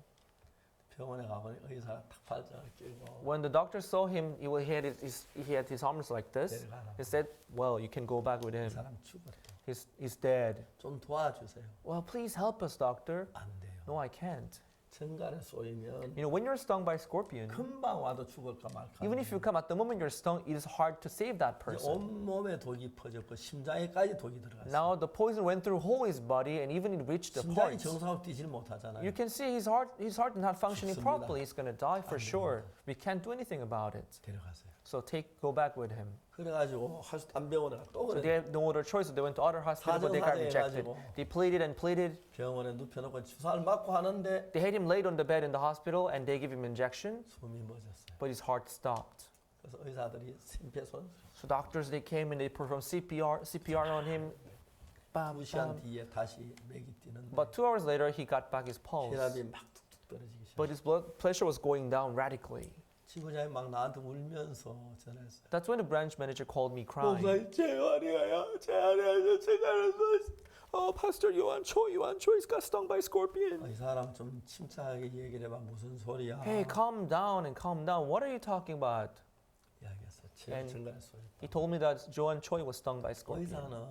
병원에 가보니 의사가 탁 팔짱을 끼고 When the doctor saw him, he had his arms like this. 데려가라. He said, well, you can go back with 이 him. 사람 죽었대. He's dead. 좀 도와주세요. Well, please help us, doctor. 안 돼요. No, I can't. 정갈에 쏘이면 You know, when you're stung by a scorpion, 금방 와도 죽을까 말까. even if you come at the moment you're stung, it is hard to save that 이제 person. 온 몸에 독이 퍼졌고 심장에까지 독이 들어갔어. Now the poison went through whole his body and even it reached the 심장이 parts. 정상으로 뛰질 못하잖아요. You can see his heart is not functioning 죽습니다. properly. He's going to die for 안 sure. We can't do anything about it. 데려가세요. So go back with him. 그래가지고 한 병원에 또 So 그래. they had no other choice. So they went to other hospital, but they got rejected. They pleaded and pleaded. 병원에 눕혀놓고 주사를 맞고 하는데 They had him laid on the bed in the hospital and they gave him injection, 숨이 멎었어요. but his heart stopped. 그래서 의사들이 심폐소생 So doctors, they came and they performed CPR on him. Bam, 2시간 bam. 뒤에 다시 맥이 뛰는데 But 2 hours later, he got back his pulse. 혈압이 막 툭툭 떨어지기 But 시작했어요. his blood pressure was going down radically. 지부장이 막 나한테 울면서 전화했어요. That's when the branch manager called me crying. 목사님 제 안에가요. 제 안에서 제가는 Oh, Pastor Yuan Choi's got stung by a scorpion. 이 사람 좀 침착하게 얘기를 해봐. 무슨 소리야? Hey, calm down and calm down. What are you talking about? 이야기했어. And 증가할 소리. He told me that Joan Choi was stung by a scorpion. 의사는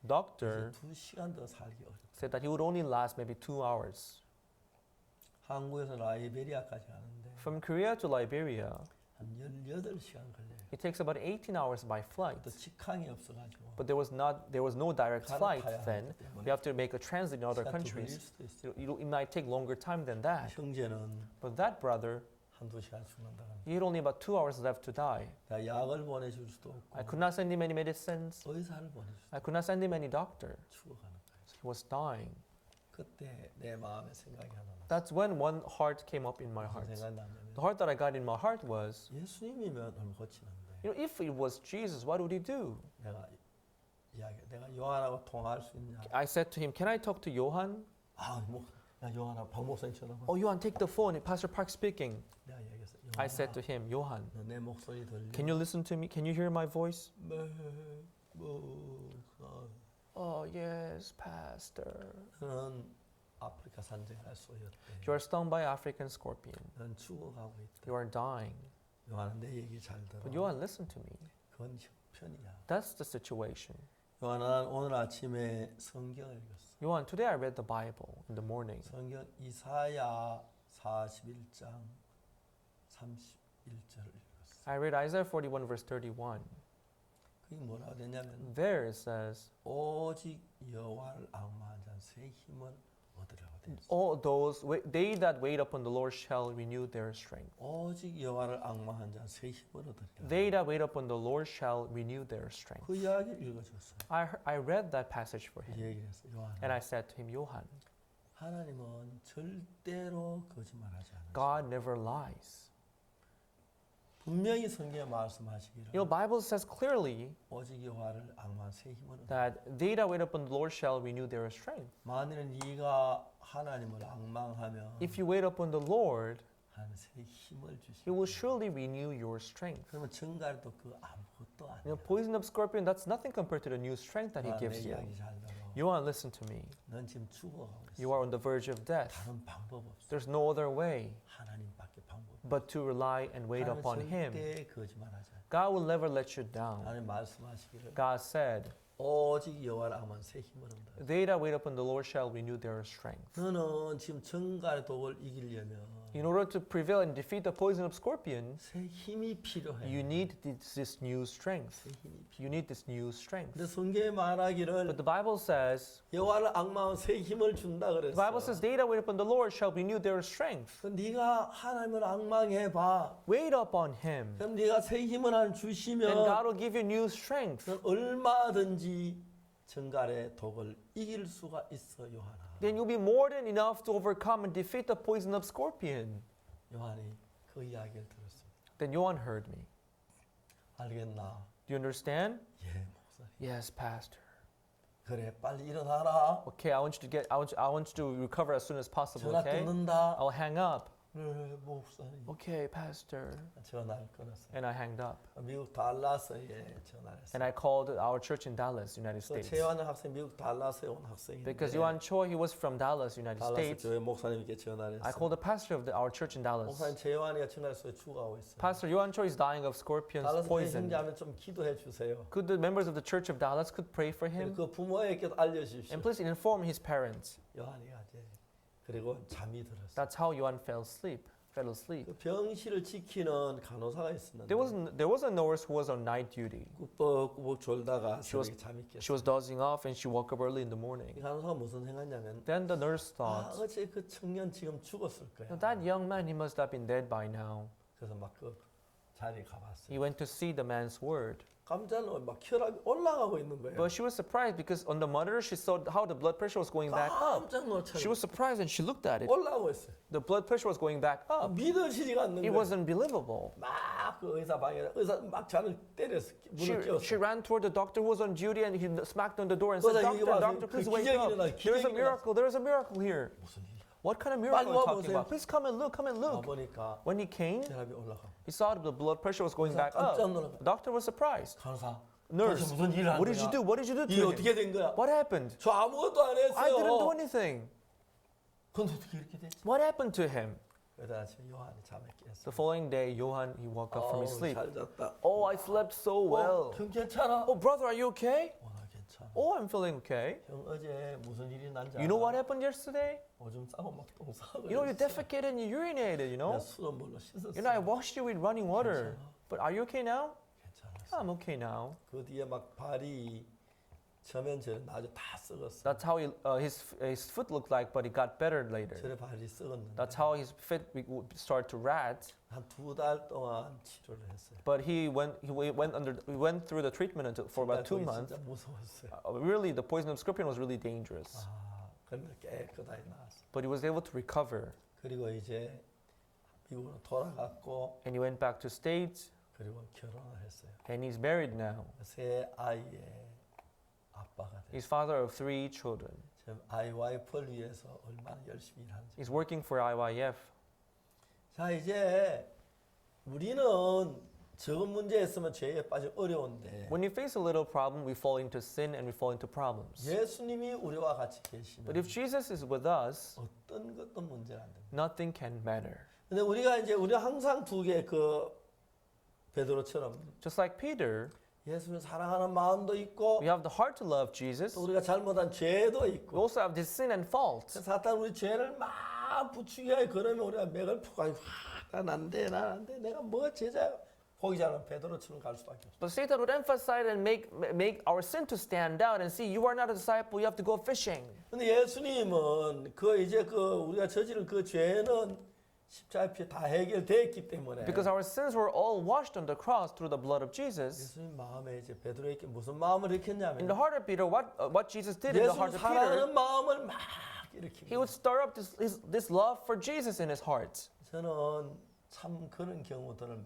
Doctor 2시간 더 살기 어렵다. said that he would only last maybe 2 hours. 한국에서 라이베리아까지 가는데 From Korea to Liberia, 한 18시간 걸려요. it takes about 18 hours by flight. 또 직항이 없어가지고 But there was no direct flight 갈아타야 then. 하기 때문에 We have to make a transit in other 시간 더 걸릴 countries. 수도 있어요. It might take longer time than that. 형제는 But that brother, 한두 시간 죽는다. he had only about 2 hours left to die. 내가 약을 보내줄 수도 없고 I could not send him any medicines. 의사를 보내줄 수도 I could not send him any doctor. 죽어가는 거예요. He was dying. 그때 내 마음에 생각이 하나 났어. That's when one heart came up in my 무슨 heart. 생각이 났냐면 The heart that I got in my heart was, 예수님이면 얼마 고치는데 if it was Jesus, what would he do? 내가 요한하고 통화할 수 있냐? I said to him, can I talk to Johan? 야 요한아 박 목사님 전화 봐. Oh, Johan, take the phone. Pastor Park speaking. 내가 얘기했어. I said to him, Johan, 너내 목소리 들려? can you listen to me? Can you hear my voice? Oh, yes, Pastor. 너는 아프리카 산적할 소였대. You are stung by African scorpion. 넌 죽어가고 있다. You are dying. 요한아 내 얘기 잘 들어. But Johan, listen to me. 그건 형편이야. That's the situation. 요한아 오늘 아침에 성경을 읽었어. Johan, today I read the Bible in the morning. 성경 이사야 41장 31절을 읽었어. I read Isaiah 41 verse 31. 그게 뭐라고 되냐면 There it says, 오직 여호와를 앙망한 자는 새 힘을 얻으라고 돼 있어. all those, they that wait upon the Lord shall renew their strength. 오직 여호와를 앙망한 자는 새 힘을 얻으리라. They that wait upon the Lord shall renew their strength. 그 이야기를 읽어줬어. I read that passage for 이 him. 얘기를 했어. 요한. And I said to him, Johan, 하나님은 절대로 거짓말하지 않아요. God never lies. 분명히 성경에 말씀하시기를 You know, Bible says clearly 오직 여호와를 앙망한 새 힘을 얻으리라. that they that wait upon the Lord shall renew their strength. 만일 네가 하나님을 앙망하면 If you wait upon the Lord, 하나님 새 힘을 주시고 He will surely renew your strength. 그러면 증가도 그 아무것도 아니야. You know, poison of scorpion, that's nothing compared to the new strength that He 내 gives you. 이야기 잘 들어. Johan, listen to me. 넌 지금 죽어가고 있어. You are on the verge of death. 다른 방법 없어. There's no other way 하나님밖에 방법 없어. but to rely and wait upon Him. 절대 거짓말하지 않아. God will never let you down. 하나님 말씀하시기를 God said, 오직 여호와를 앙망한 새 힘을 얻는다. they that wait upon the Lord shall renew their strength. 너는 지금 정갈의 독을 이기려면 In order to prevail and defeat the poison of scorpion, 새 힘이 필요해. you need this new strength. 새 힘이 필요해. You need this new strength. 근데 성경에 But 말하기를 the Bible says, 여호와를 앙망한 새 힘을 준다 the 그랬어. Bible says, they that wait upon the Lord shall renew their strength. 그 네가 하나님을 앙망해 봐. Wait upon Him, 그럼 네가 새 힘을 하나 and 주시면 God will give you new strength. 넌 얼마든지 정갈의 독을 이길 수가 있어 요한아. Then you'll be more than enough to overcome and defeat the poison of scorpion. 요한이 그 이야기를 들었습니다. Then Johan heard me. 알겠나? Do you understand? 예, 목사님. Yes, Pastor. 그래, 빨리 일어나라. Okay, I want you to I want you to recover as soon as possible. 전화 Okay, 끊는다. I'll hang up. 그래, 목사님. Okay, Pastor. 전화를 끊었어요. And I hanged up. 미국 달라스에 전화를 했어요. And I called our church in Dallas, United 그 States. 최완 학생 미국 달라스에 온 학생인데 Because Johan Choi, he was from Dallas, United 달라스 States. 교회 목사님께 전화를 I 했어요. called the pastor of our church in Dallas. 목사님 최완이가 정갈소에 죽어가고 있어요. Pastor Johan Choi is dying of scorpions 달라스 poison. 형제하면 좀 기도해 주세요. Could the members of the church of Dallas could pray for him? 그 부모에게 알려주십시오. And please inform his parents. 요한이가 이제 그리고 잠이 들었어요. That's how Johan fell asleep. 그 병실을 지키는 간호사가 있었는데 There was a nurse who was on night duty. 꾸벅꾸벅 졸다가 She was- 새벽에 잠이 깼어요. She was dozing off and she woke up early in the 이 morning. 간호사가 무슨 생각냐면 Then the nurse thought, 어째 그 청년 지금 죽었을 거야. that young man, he must have been dead by now. 그래서 막 그 자리에 가봤어요. He went to see the man's word. 깜짝 놀라 막 혈압이 올라가고 있는 거예요. But she was surprised because on the monitor she saw how the blood pressure was going back up. 깜짝 She 놀랐어요. was surprised and she looked at it. 올라가고 있어요. The blood pressure was going back up. 믿어지지가 않는 It 거예요. wasn't believable. 막그 의사 방에 의사 막 잔을 때렸어. 문을 She 깨웠어. ran toward the doctor who was on duty and he smacked on the door and said, 의사 이거 Doctor, 봐서 please 그 wake 기적이 up. 일어나, There's a 기적이 miracle. There's a miracle here. 무슨 일? What kind of 빨리 miracle are you 와 talking 보세요. about? Please come and look. Come and look. 보니까 When he came, 혈압이 올라가고 he saw the blood pressure was going back up. 깜짝 놀라고 The doctor was surprised. 간호사 nurse, 무슨 일을 한 what did you 거야? do? What did you do 이게 to him? 어떻게 된 거야? What happened? 저 아무것도 안 I didn't do 했어요. anything. 근데 어떻게 이렇게 됐지? What happened to him? 그러다 아침에 요한이 잠에 깼어. The following day, Johann, he woke up from his sleep. 잘 잤다. Oh, I slept so well. 형 괜찮아? Oh, brother, are you okay? 나 괜찮아. Oh, I'm feeling okay. 형 어제 무슨 일이 난지 You know what happened yesterday? 오줌 싸고 막 똥 싸고. You know, you defecated and you urinated, you know? 내가 수돗물로 씻었어. You know, I washed you with running water. But are you okay now? 괜찮았어. I'm okay now. 그 뒤에 막 발이 저면저면 아주 다 썩었어. That's how his foot looked like, but it got better later. 저래 발이 썩었는데 That's how his feet would start to rat. 한 2달 동안 치료를 했어요. But he went through the treatment for about 2 거기 months. 진짜 무서웠어요. Really, the poison of scorpion was really dangerous. 그런데 깨끗하게 나왔어. But he was able to recover. 그리고 이제 미국으로 돌아갔고 And he went back to States. 그리고 결혼을 했어요. And he's married now. 세 아이의 아빠가 됐어요. He's father of 3 children. 지금 IYF를 위해서 얼마나 열심히 일하는지. He's working for IYF. 자 이제 우리는 적은 문제 있으면 죄에 빠져 어려운데 When we face a little problem, we fall into sin and we fall into problems. 예수님이 우리와 같이 계시면 But if Jesus is with us, 어떤 것도 문제가 안 됩니다. nothing can matter. 근데 우리가 항상 두 개 그 베드로처럼 Just like Peter, 예수를 사랑하는 마음도 있고 we have the heart to love Jesus. 또 우리가 잘못한 죄도 We 있고 also have this sin and fault. 사탄 우리 죄를 막 부추기하게 그러면 우리가 맥을 푸고 난안돼 내가 뭐 제자 보기 잘하면 베드로처럼 갈 수밖에 없어. But Satan would emphasize and make our sin to stand out and see you are not a disciple, you have to go fishing. 근데 예수님은 우리가 저지른 그 죄는 십자가 피에 다 해결됐기 때문에 Because our sins were all washed on the cross through the blood of Jesus. 예수님 마음에 이제 베드로에게 무슨 마음을 In 일으켰냐면 the heart of Peter, what Jesus did in the 예수를 heart of Peter, 사랑하는 마음을 막 he 일으킵니다. would stir up this love for Jesus in his heart. 저는 참 그런 경우들을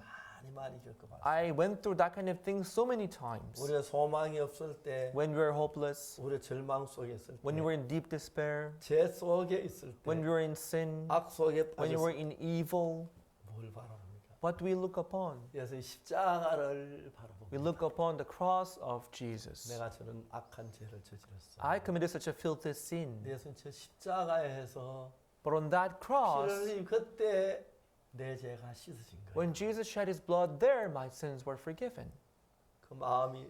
많이 겪어봤어요. I went through that kind of thing so many times. 우리가 소망이 없을 때, When we were hopeless, 우리 절망 속에 있을 때, when you were in deep despair, 죄 속에 있을 때, when you were in sin, 악 속에 when you 빠졌을 were 때 in evil, 뭘 바라봅니까? what do we look upon? 그래서 이 십자가를 We 바라봅니다. look upon the cross of Jesus. 내가 저는 악한 죄를 저질렀어. I committed such a filthy sin. 예수님 저 십자가에서 But on that 피를 cross, 흘린 그때 내 죄가 씻어진 거예요. when Jesus shed his blood there, my sins were forgiven. 그 마음이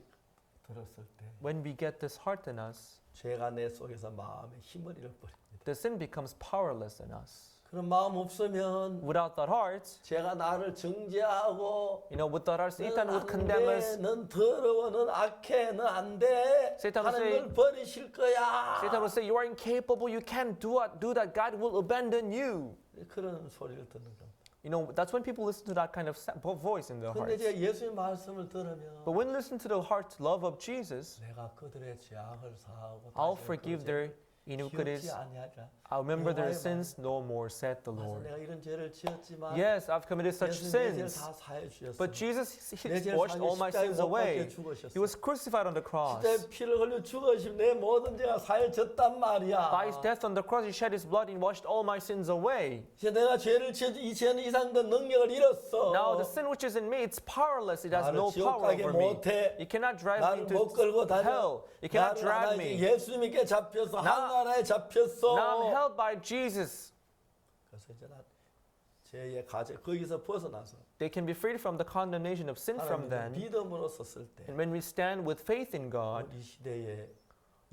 들었을 때 When we get this heart in us, 죄가 내 속에서 마음에 힘을 잃어버립니다. the sin becomes powerless in us. 그런 마음 없으면 Without that heart, 죄가 나를 정죄하고 with that heart, Satan would 넌 condemn 안 us. 돼, 넌 더러워, 넌 악해, 넌 안 돼. Satan will 하나님 널 버리실 거야. Satan will say, you are incapable, you can't do that, God will abandon you. 그런 소리를 듣는 겁니다. That's when people listen to that kind of voice in their 근데 hearts. 제가 예수님 말씀을 들으면 But when you listen to the heart love of Jesus, 내가 그들의 죄악을 사하고 I'll 다시는 forgive 그 their 죄를 iniquities. 기억지 아니하리라. I'll remember their 여호와의 sins no more, said the 맞아, Lord. 내가 이런 죄를 지었지만 Yes, I've committed such 예수님 내 죄를 sins. 다 사해 주셨어. But Jesus he 내 죄를 washed all my sins away. 죽으셨어. He was crucified on the cross. 십자가에 피를 흘려 죽으심 내 모든 죄가 사해졌단 말이야. By his death on the cross, he shed his blood and washed all my sins away. 이제 내가 죄를 지어도 이 죄는 이상 더 능력을 잃었어. Now the sin which is in me, it's powerless. It has 나를 no 지옥 power 가게 over me. 못해. You cannot drive me 나를 못 끌고 into 다녀. hell. You cannot 나는 drag 하나님 me. 예수님께 잡혔어. 하나님에 잡혔어. Now I'm held by Jesus. 그래서 이제 난 죄의 가제 거기서 벗어나서 They can be freed from the condemnation of sin from 하나님을 then. 믿음으로 썼을 때 And when we stand with faith in God, 우리 시대에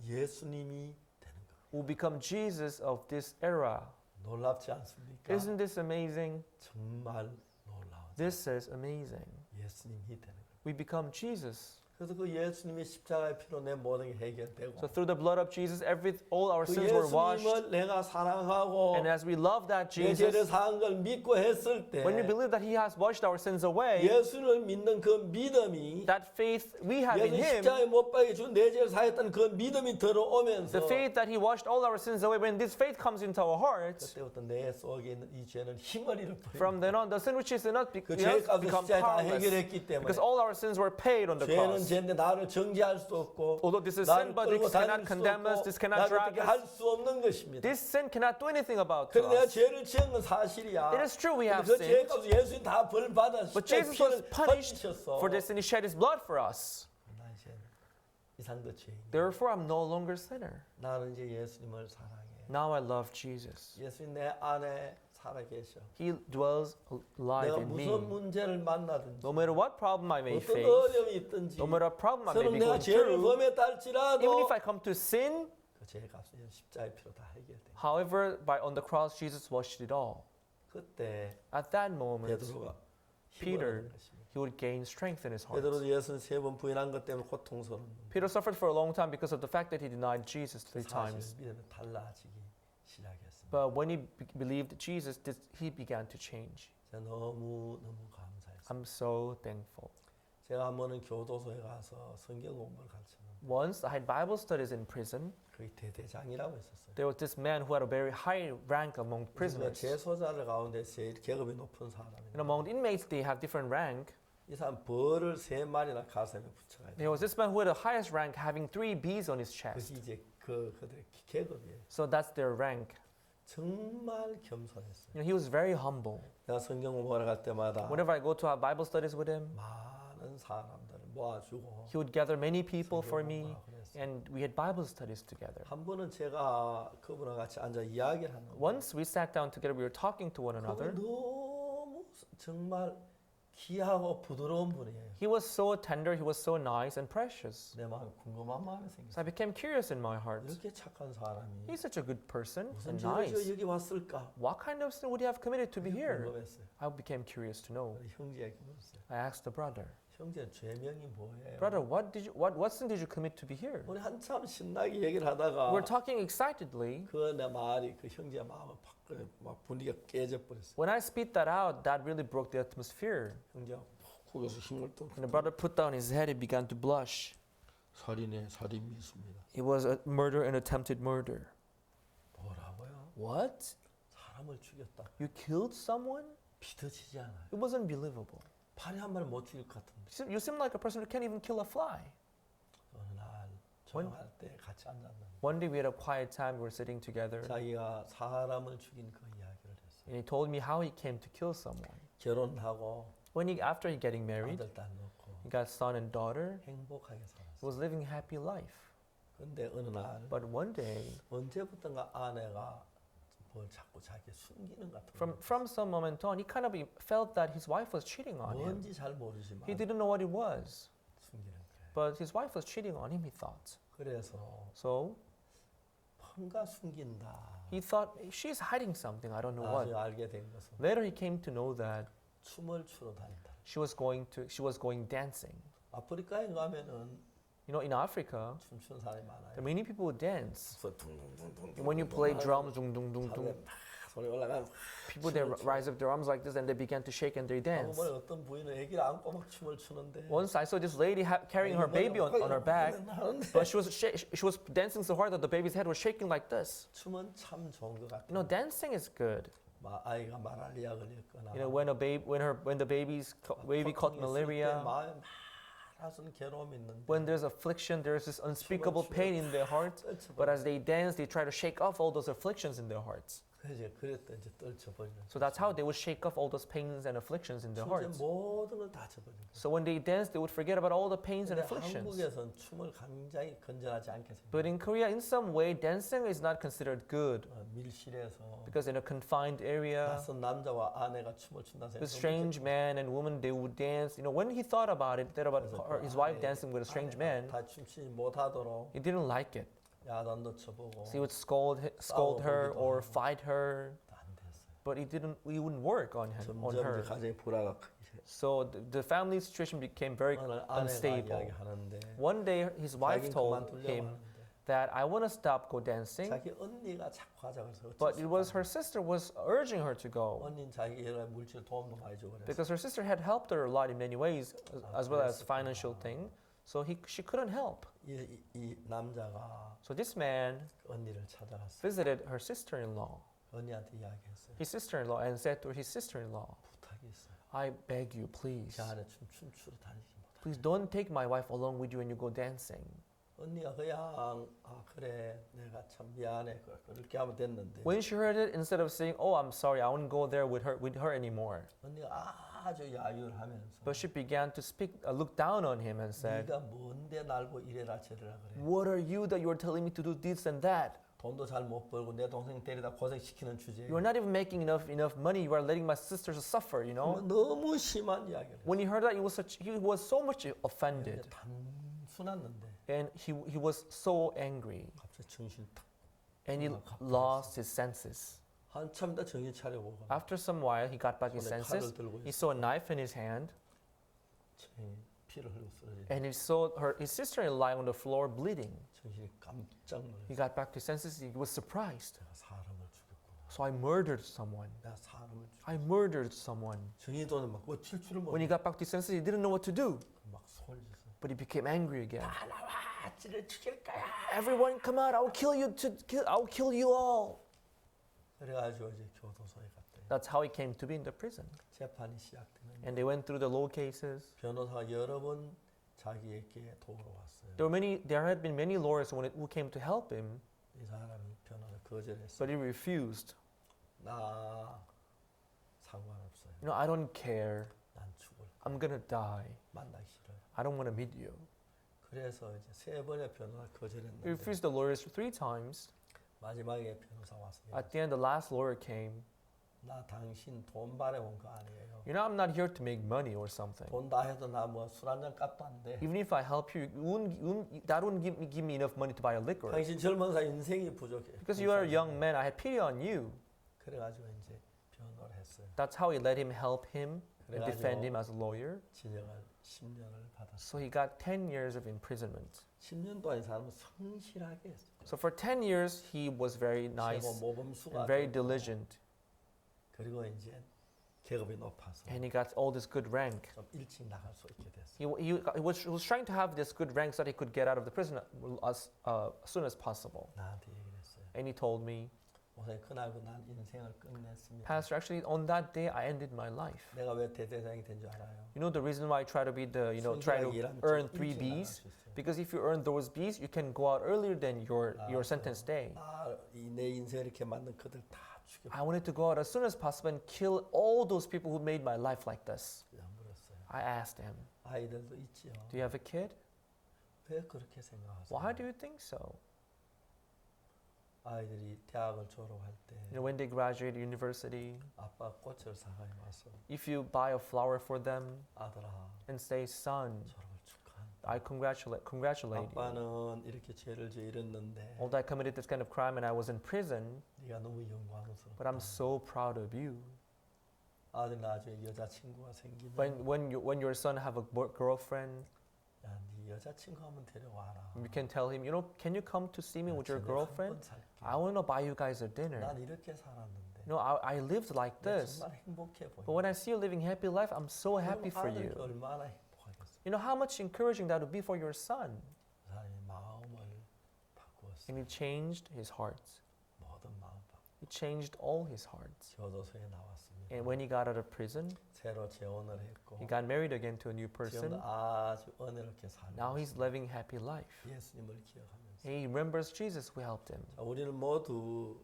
예수님이 되는 거. we'll become Jesus of this era. 놀랍지 않습니까? Isn't this amazing? 정말 놀라운 This is amazing. 예수님이 되는 거. We become Jesus. 그래서 그 예수님의 십자가의 피로 내 모든 게 해결되고 So through the blood of Jesus, all our 그 sins were washed. 예수님을 내가 사랑하고 And as we love that 내 죄를 Jesus, 사한 걸 믿고 했을 때 when we believe that He has washed our sins away, 예수를 믿는 그 믿음이 that faith we have in 예수 Him, 십자가에 못 박혀 준 내 죄를 사했다는 그 믿음이 들어오면서 the faith that He washed all our sins away, when this faith comes into our hearts, 그때부터 내 속에 있는 이 죄는 힘을 잃어버립니다. from then on, the sin which is in us 그 죄값을 becomes 십자가에 다 powerless. 해결했기 때문에 Because all our sins were paid on the 죄는 cross. 죄인데 나를 정죄할 수 없고 Although this is 나를 sin, but 끌고 this 다닐 cannot 수 condemn us, 없고 this cannot 나를 drag 어떻게 us. 할 수 없는 것입니다. This sin cannot do anything about 그래서 내가 us. 죄를 지은 건 사실이야. It is true we have 그 sinned, 죄값을 예수님 다 벌 받아 but 십자가에 Jesus was 피를 punished 흘리셨어. for this and He shed His blood for us. 나 이제 이상 더 죄인이야. Therefore, I'm no longer sinner. 나는 이제 예수님을 사랑해. Now I love Jesus. 예수님 내 안에 살아계셔. He dwells alive 내가 in me. 무슨 문제를 만나든지 No matter what problem I may 어떤 face, 어려움이 있든지 no matter what problem I may 서로 be 내가 going 죄를 through, 범했다 할지라도 even if I come to sin, 그 죄의 값은 십자가의 피로 다 해결돼. however, on the cross, Jesus washed it all. 그때 At that moment, 베드로가 Peter, 힘을 얻은 것입니다. he would gain strength in his heart. 베드로도 예수는 3번 부인한 것 때문에 고통스러운 Peter suffered for a long time because of the fact that he denied Jesus 3 times. 사실 믿음이 달라지기 시작했습니다. But when he believed Jesus, he began to change. 제가 너무 감사했어요. I'm so thankful. 제가 한 번은 교도소에 가서 성경 공부를 가르쳤는데 Once I had Bible studies in prison. 거의 대대장이라고 했었어요. There was this man who had a very high rank among prisoners. 재소자들 가운데 제일 계급이 높은 사람이에요. And among the inmates, they have different rank. 이 사람 벌을 3마리나 가슴에 붙여가지고 There was this man who had the highest rank, having 3 bees on his chest. 그게 이제 그들의 계급이에요. So that's their rank. 정말 겸손했어요. He was very humble. 내가 성경 공부하러 갈 때마다 Whenever I go to have Bible studies with him, 많은 사람들을 모아주고 he would gather many people for 성경 me, 공부하고 그랬어요. and we had Bible studies together. 한 번은 제가 그분과 같이 앉아 이야기를 하는 Once we sat down together, we were talking to one 그분 another. 너무 정말 귀하고 부드러운 분이에요. He was so tender, he was so nice and precious. 내 마음에 궁금한 마음이 So 생겼어요. I became curious in my heart. 이렇게 착한 사람이 He's such a good person 무슨 and 죄를 지어 nice. 여기 왔을까? What kind of sin would he have committed to be here? 궁금했어요. I became curious to know. 우리 형제에게 물었어요. I asked the brother, 형제 죄명이 뭐예요? brother, what sin did you commit to be here? 우리 한참 신나게 얘기를 하다가 We're talking excitedly. 그 내 말이 그 형제 마음을 막 분위기가 깨져 버렸어요. When I spit that out, that really broke the atmosphere. 형제가 고개에서 힘을 또 And the brother put down his head and began to blush. 살인의 살인 미수입니다. It was a murder and attempted murder. 뭐라고요? What? 사람을 죽였다. You killed someone? 믿어지지 않아요. It was unbelievable. 파리 한 마리 못 죽일 것 같은데. You seem like a person who can't even kill a fly. 어느 날 조용할 때 같이 앉았는데 One day we had a quiet time, we were sitting together, 자기가 사람을 죽인 그 이야기를 했어요. and he told me how he came to kill someone. 결혼하고 After he getting married, 아들 딸 놓고 he got son and daughter. 행복하게 He 살았어요. was living a happy life. 근데 어느 날 But one day, 언제부턴가 아내가 뭘 자꾸 자기 숨기는 것 같은 from some moment on, he kind of felt that his wife was cheating on him. 뭔지 잘 모르지만 He didn't know what it was, 숨기는 거예요. but his wife was cheating on him, he thought. 그래서 So 뭔가 숨긴다. he thought, she's hiding something, I don't know 나중에 what. 알게 된 것은 Later he came to know that 춤을 추러 다닌다. she was going dancing. 아프리카에 가면은 You know, in Africa, 춤추는 사람이 많아요. there are many people who dance. 그래서 둥둥둥둥 And when you play drums, dung, dung, dung, dung, 막 소리 올라가면 people they rise up their arms like this and they began to shake and they dance. 한번 어떤 부인은 아기를 안고 막 춤을 추는데 Once I saw this lady carrying her baby on her back, but she was dancing so hard that the baby's head was shaking like this. 춤은 참 좋은 것 같아요. You know, dancing is good. 아이가 말알리아 걸렸거나 You know, when the baby caught malaria, 마음에 많은 괴로움이 있는데 when there's affliction, there's this unspeakable pain in their heart. But as they dance, they try to shake off all those afflictions in their hearts. 그랬다 이제 떨쳐버리는 So that's how they would shake off all those pains and afflictions in their 이제 hearts. 모든 걸 다 쳐버리는 거예요. So when they dance, they would forget about all the pains and 근데 afflictions. 한국에서는 춤을 굉장히 건전하지 않게 But 생각해요. in Korea, in some way, dancing is not considered good 밀실에서 because in a confined area, 낯선 남자와 아내가 춤을 춘다 the 생각하면 strange man and woman they would dance. You know, when he thought about it, that about his wife dancing with a strange man, 다 춤추지 못하도록 he didn't like it. 야단도 쳐보고 So he would scold her or fight her, 안 됐어요. but it wouldn't work on 점점 her. 가정의 불화가 크기 시작해요. So the family situation became very 오늘 아내가 unstable. 이야기하는데 One day, his wife 자기는 told 그만두려고 him 하는데 that I want to stop go dancing, 자기 언니가 자꾸 하자 그래서 but it was her sister was urging her to go. 언니는 자기 여러 물질 도움도 많이 주고 그래서 Because her sister had helped her a lot in many ways, as well as financial thing. So she couldn't help. 이 남자가 So this man 그 언니를 찾아갔어요. visited her sister-in-law, 언니한테 이야기했어요. his sister-in-law, and said to his sister-in-law, 부탁이 있어요. I beg you, please, 제 안에 춤추러 다니지 못하게. please don't take my wife along with you when you go dancing. 언니가 그냥 그래 내가 참 미안해 그렇게 하면 됐는데 When she heard it, instead of saying, "Oh, I'm sorry, I won't go there with her anymore," 언니가 아주 야유하면서 but she began to look down on him and said, 네가 뭔데 날고 이래라 저래라 그래. "What are you that you are telling me to do this and that? 돈도 잘 못 벌고 내 동생 데리다 고생시키는 주제에 You are not even making enough money. You are letting my sisters suffer." You know. 너무 심한 이야기를 When he heard that, he was so much offended, 단순했는데 and he was so angry, 갑자기 정신 탁 and he lost his senses. 한참 더 정신 차려보고 After some while, he got back his 손에 senses. 칼을 들고 He saw a knife in his hand, 피를 흘리고 쓰러지 and he saw his sister lying on the floor bleeding. 정신이 깜짝 놀랐어. He got back to his senses. He was surprised. 내가 사람을 죽였구나. So I murdered someone. 내가 사람을 죽였. I murdered someone. 정의도는 막 어쩔 줄을 When he 몰라. got back to his senses, he didn't know what to do. 막 소리 졌어. But he became angry again. 다 나와, 찌를 죽일 거야. Everyone, come out! I will kill you. I will kill you all. 그래가지고 이제 교도소에 갔대. That's how he came to be in the prison. 재판이 시작되는. And they went through the law cases. 변호사가 여러 번 자기에게 도우러 왔어요. There had been many lawyers who came to help him, 이 사람이 변호를 거절했어. but he refused. 나 상관없어요. You know, I don't care. 난 죽을 거야. I'm gonna die. 만나기 싫어요. I don't want to meet you. 그래서 이제 세 번의 변호를 He 거절했는데 refused the lawyers 3 times. 마지막에 변호사 와서 At the end, the last lawyer came. 나 당신 돈 받아 온 거 아니에요. You know, I'm not here to make money or something. 돈 다 해도 나 뭐 술 한 잔 값도 안 돼. Even if I help you, that wouldn't give me enough money to buy a liquor. 당신 젊은 사 인생이 부족해. Because you are a young man, I had pity on you. 그래가지고 이제 변호를 했어요. That's how he let him help him and 그래가지고 defend him as a lawyer. 징역을 10년을 받았어요. So he got 10 years of imprisonment. 10년 동안 이 사람은 성실하게 했어요. So for 10 years, he was very 최고 nice 모범수가 and very 됐고, diligent. 그리고 이제 계급이 높아서 And he got all this good rank. 좀 일찍 나갈 수 있게 됐어요. He was trying to have this good rank so that he could get out of the prison as soon as possible. 나한테 얘기를 했어요. And he told me, 목사님 그날고 난 인생을 끝냈습니다. Pastor, actually on that day I ended my life. 내가 왜 대대장이 된 줄 알아요? You know the reason why I try to be try to 성실하게 일하면 earn 좀 3 일찍 나갈 Bs? 수 있어요. Because if you earn those Bs, you can go out earlier than your sentence day. 내 인생 이렇게 만든 그들 다 죽여. I wanted to go out as soon as possible and kill all those people who made my life like this. 그냥 물었어요. I asked him, 아이들도 있지요. do you have a kid? 왜 그렇게 생각하세요? Why do you think so? 아이들이 대학을 졸업할 때 You know, when they graduate university, 아빠 꽃을 사가에 와서 if you buy a flower for them 아들아 and say, son, 졸업을 축하한다. I congratulate you. 아빠는 이렇게 죄를 저질렀는데 Although I committed this kind of crime and I was in prison, 네가 너무 영광스럽다. but I'm so proud of you. 아들 나중에 여자친구가 생기면 When your son have a girlfriend, 야, 네 여자친구 한번 데려와라. you can tell him, can you come to see me with your 저녁 girlfriend? 한번 살게. I want to buy you guys a dinner. 난 이렇게 살았는데 I lived like 내 this. 정말 행복해 보여. But when I see you living a happy life, I'm so happy for 아들이 you. 얼마나 행복하겠어. You know how much encouraging that would be for your son. 그 사람이 마음을 바꾸었어. And he changed his heart. 모든 마음 바꾸. He changed all his hearts. 교도소에 나왔습니다. And when he got out of prison, 새로 재혼을 했고 he got married again to a new person. 지금도 아주 은혜롭게 살고 Now he's living a happy life. 예수님을 기억하면서 He remembers Jesus who helped him. 자, 우리는 모두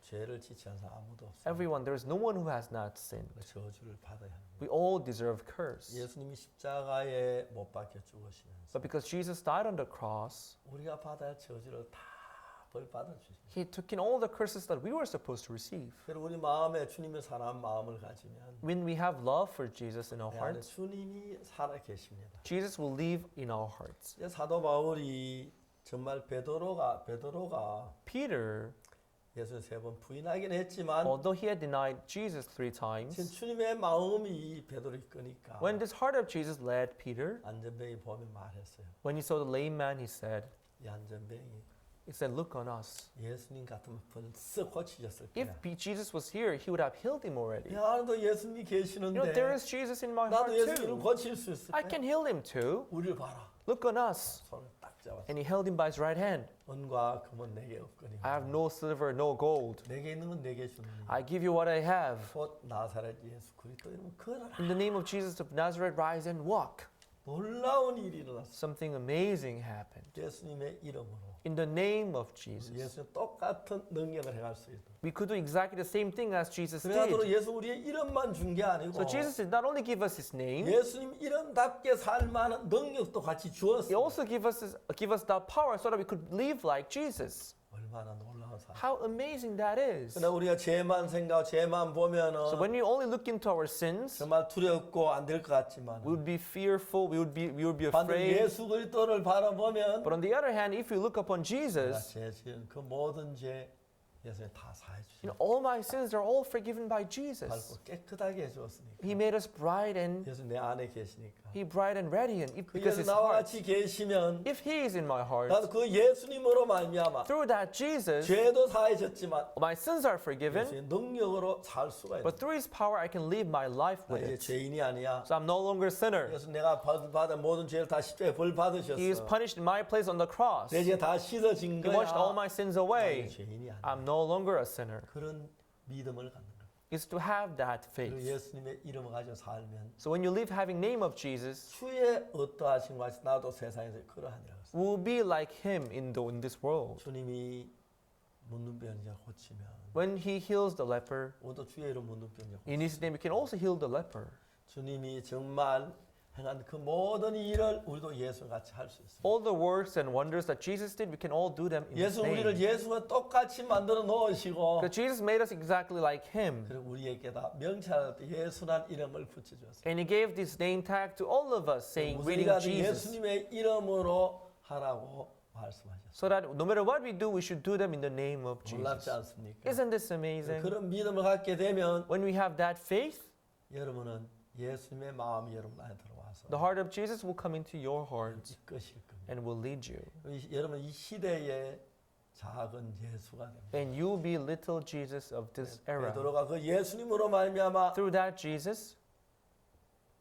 죄를 지지 않은 사람 아무도 없어요. Everyone, there is no one who has not sinned. 저주를 받아야 합니다. We all deserve curse. 예수님이 십자가에 못 박혀 죽으시면서 But because Jesus died on the cross, 우리가 받아야 할 저주를 다 벌 받아 주십니다. he took in all the curses that we were supposed to receive. 그리고 우리 마음에 주님을 사랑하는 마음을 가지면 When we have love for Jesus in our 내 안에 hearts, 주님이 살아 계십니다. Jesus will live in our hearts. 이제 사도 바울이 정말 베드로가 Peter, 예수를 3번 부인하긴 했지만 although he had denied Jesus 3 지금 times, 주님의 마음이 베드로를 이끄니까 when this heart of Jesus led Peter, 안전뱅이 보면 말했어요. when he saw the lame man, he said, 이 안전뱅이 look on us. 예수님 같으면 벌써 고치셨을 If 거야. Jesus was here, he would have healed him already. 내 안에도 예수님이 계시는데 There is Jesus in my heart 나도 예수님을 too. 고칠 수 있을 I 거야. can heal him too. 우리를 봐라. Look on us. 손을 딱 잡았어. And he held him by his right hand. 은과 금은 내게 없거니 I have no silver, no gold. 내게 있는 건 내게 주느니 I give you what I have. 곧 나사렛 예수 그리스도 이름 걸어라. In the name of Jesus of Nazareth, rise and walk. 놀라운 일이 일어났어요. Something amazing happened. 예수님의 이름으로 In the name of Jesus. 예수님 똑같은 능력을 행할 수 있도록. We could do exactly the same thing as Jesus 그래가지고 did. 예수 우리의 이름만 준 게 아니고 So Jesus did not only give us His name, 예수님 이름답게 살만한 능력도 같이 He 주었어요. also give us that power so that we could live like Jesus. 얼마나 놀라운 사람. How amazing that is. 그러나 우리가 죄만 생각하고 죄만 보면은 So when we only look into our sins, 정말 두렵고 안 될 것 같지만 we would be fearful, we would be 반대로 afraid. 예수 그리스도를 바라보면 But on the other hand, if we look upon 내가 Jesus, 죄 지은 그 모든 죄 예수님 다 사해 주시고 all my sins are all forgiven by Jesus. 밝고 깨끗하게 해주었으니까 He made us bright and 예수 내 안에 계시니까 He bright and radiant 그 because 예수 His 나와 heart. 같이 계시면 If He is in my heart, 나도 그 예수님으로 말미암아 through that Jesus, 죄도 사해졌지만 my sins are forgiven. 예수의 능력으로 살 수가 있는 But through His power, I can live my life 나 with 이제 it. 죄인이 아니야. So I'm no longer a sinner. 예수 내가 받은 모든 죄를 다 십자가에 벌 He is 받으셨어. punished in my place on the cross. 내 죄 다 씻어진 He washed all 거야. my sins 나는 away. 죄인이 아니야. I'm no longer a sinner. 그런 믿음을 갖는 거야. Is to have that 그리고 faith. 예수님의 이름을 가지고 살면 So when you live having name of Jesus, 주의 어떠하신 것이 나도 세상에서 그러하니라. we will be like Him in this world. 주님이 문둥병자 고치면 When He heals the leper, 우리도 주의 이름 문둥병자 고치면 in His name, we can also heal the leper. 주님이 정말 행한 그 모든 일을 우리도 예수 같이 할 수 있어요. All the works and wonders that Jesus did, we can all do them in His 예수 우리를 name. 예수와 똑같이 만들어 놓으시고 Because Jesus made us exactly like Him. 그리고 우리에게다 명찰할 때 예수란 이름을 붙여주었어요. And He gave this name tag to all of us, saying, 무슨 reading 일이라도 Jesus. 예수님의 이름으로 하라고 말씀하셨어요. So that no matter what we do, we should do them in the name of 놀랍지 Jesus. 않습니까? Isn't this amazing? 그런 믿음을 갖게 되면 When we have that faith, 여러분은 예수님의 마음이 여러분 안에 들어와서 the heart of Jesus will come into your heart 이끄실 겁니다. and will lead you. 여러분 이 시대의 작은 예수가 됩니다. And you will be little Jesus of this era. 베드로가 그 예수님으로 말미암아 Through that Jesus,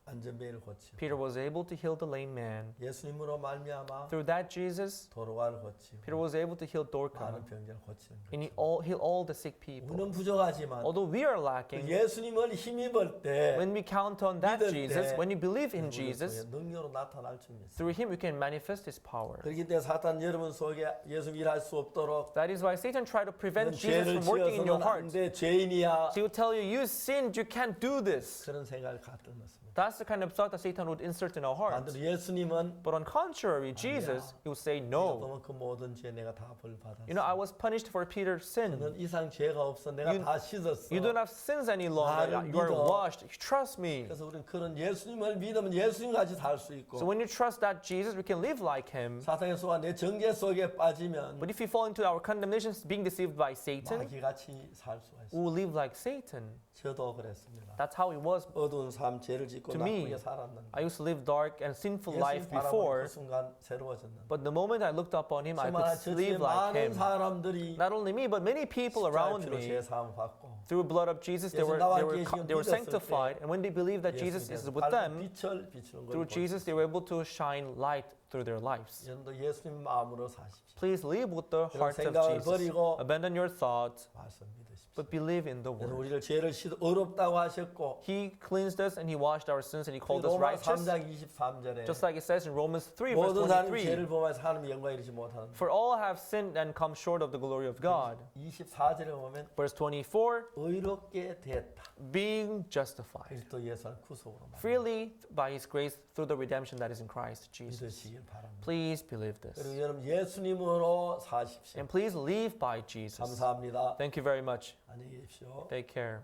안전뱅이를 고치고 Peter was able to heal the lame man. 예수님으로 말미암아 Through that Jesus, 도로가를 고치고 Peter was able to heal Dorcas. 많은 병자를 고치는 And he 거죠. healed all the sick people. 우리는 부족하지만 Although we are 그 lacking, 예수님을 힘입을 때 when we count on that 믿을 Jesus, 때 when we believe in 우리는 Jesus, 그의 능력으로 나타날 줄 믿습니다. through him we can manifest his power. 그렇기 때문에 사탄 여러분 속에 예수 일할 수 없도록 That is why Satan tried to prevent 너는 Jesus 죄를 from working in your 지어서는 heart. 안돼 죄인이야 He will tell you, you sinned, you can't do this. 그런 생각을 갖다 놓습니다. That's the kind of thought that Satan would insert in our hearts. 반대로 예수님은 But on contrary, Jesus, he will say, 네가 no. 보면 그 모든 죄 내가 다 벌 받았어. You know, I was punished for Peter's sin. 너는 이상 죄가 없어. 내가 You- 다 씻었어. You don't have sins any longer. 나를 You are 믿어. washed. Trust me. 그래서 우리는 그런 예수님을 믿으면 예수님 같이 살 수 있고 So when you trust that Jesus, we can live like him. 사탄의 속아 내 정죄 속에 빠지면 But if you fall into our condemnation, being deceived by Satan, 마귀 같이 살 수가 we 있어요. will live like Satan. 저도 그랬습니다. That's how it was. 어두운 삶, 죄를 짓고 To me, 나쁘게 살았는데 I used to live dark and sinful 예수님 life 바라보는 before. 그 순간 새로워졌는데 But the moment I looked upon him, I 정말 could 저 live 주위에 like 많은 him. 사람들이 Not only me, but many people around 십자가의 피로 me. 죄 사함 받고 Through the blood of Jesus, they 예수 were, 나와 they were, 계시면 they were 믿었을 sanctified. And when they believed that Jesus is with them, 빛을 비추는 걸 through Jesus, they were able to shine light through their lives. 여러분도 예수님 마음으로 사십시오. Please live with the heart of 생각을 Jesus. 버리고 Abandon your thoughts, 말씀 믿으십시오. but believe in the 그래서 word. 우리를 죄를 어렵다고 하셨고 He cleansed us and he washed our sins and he called us 로마 righteous. 3장 23절에 Just like it says in Romans 3 verse 모든 사람이 23. 죄를 범해서 하나님의 영광에 이르지 못하는 For all have sinned and come short of the glory of God. 24절에 보면 Verse 24, 의롭게 됐다. being justified 그리스도 예수를 구속으로 freely by his grace through the redemption that is in Christ Jesus. 믿으시길 바랍니다. Please believe this. 그리고 여러분 예수님으로 사십시오. And please live by Jesus. 감사합니다. Thank you very much. 안녕히 계십시오. Take care.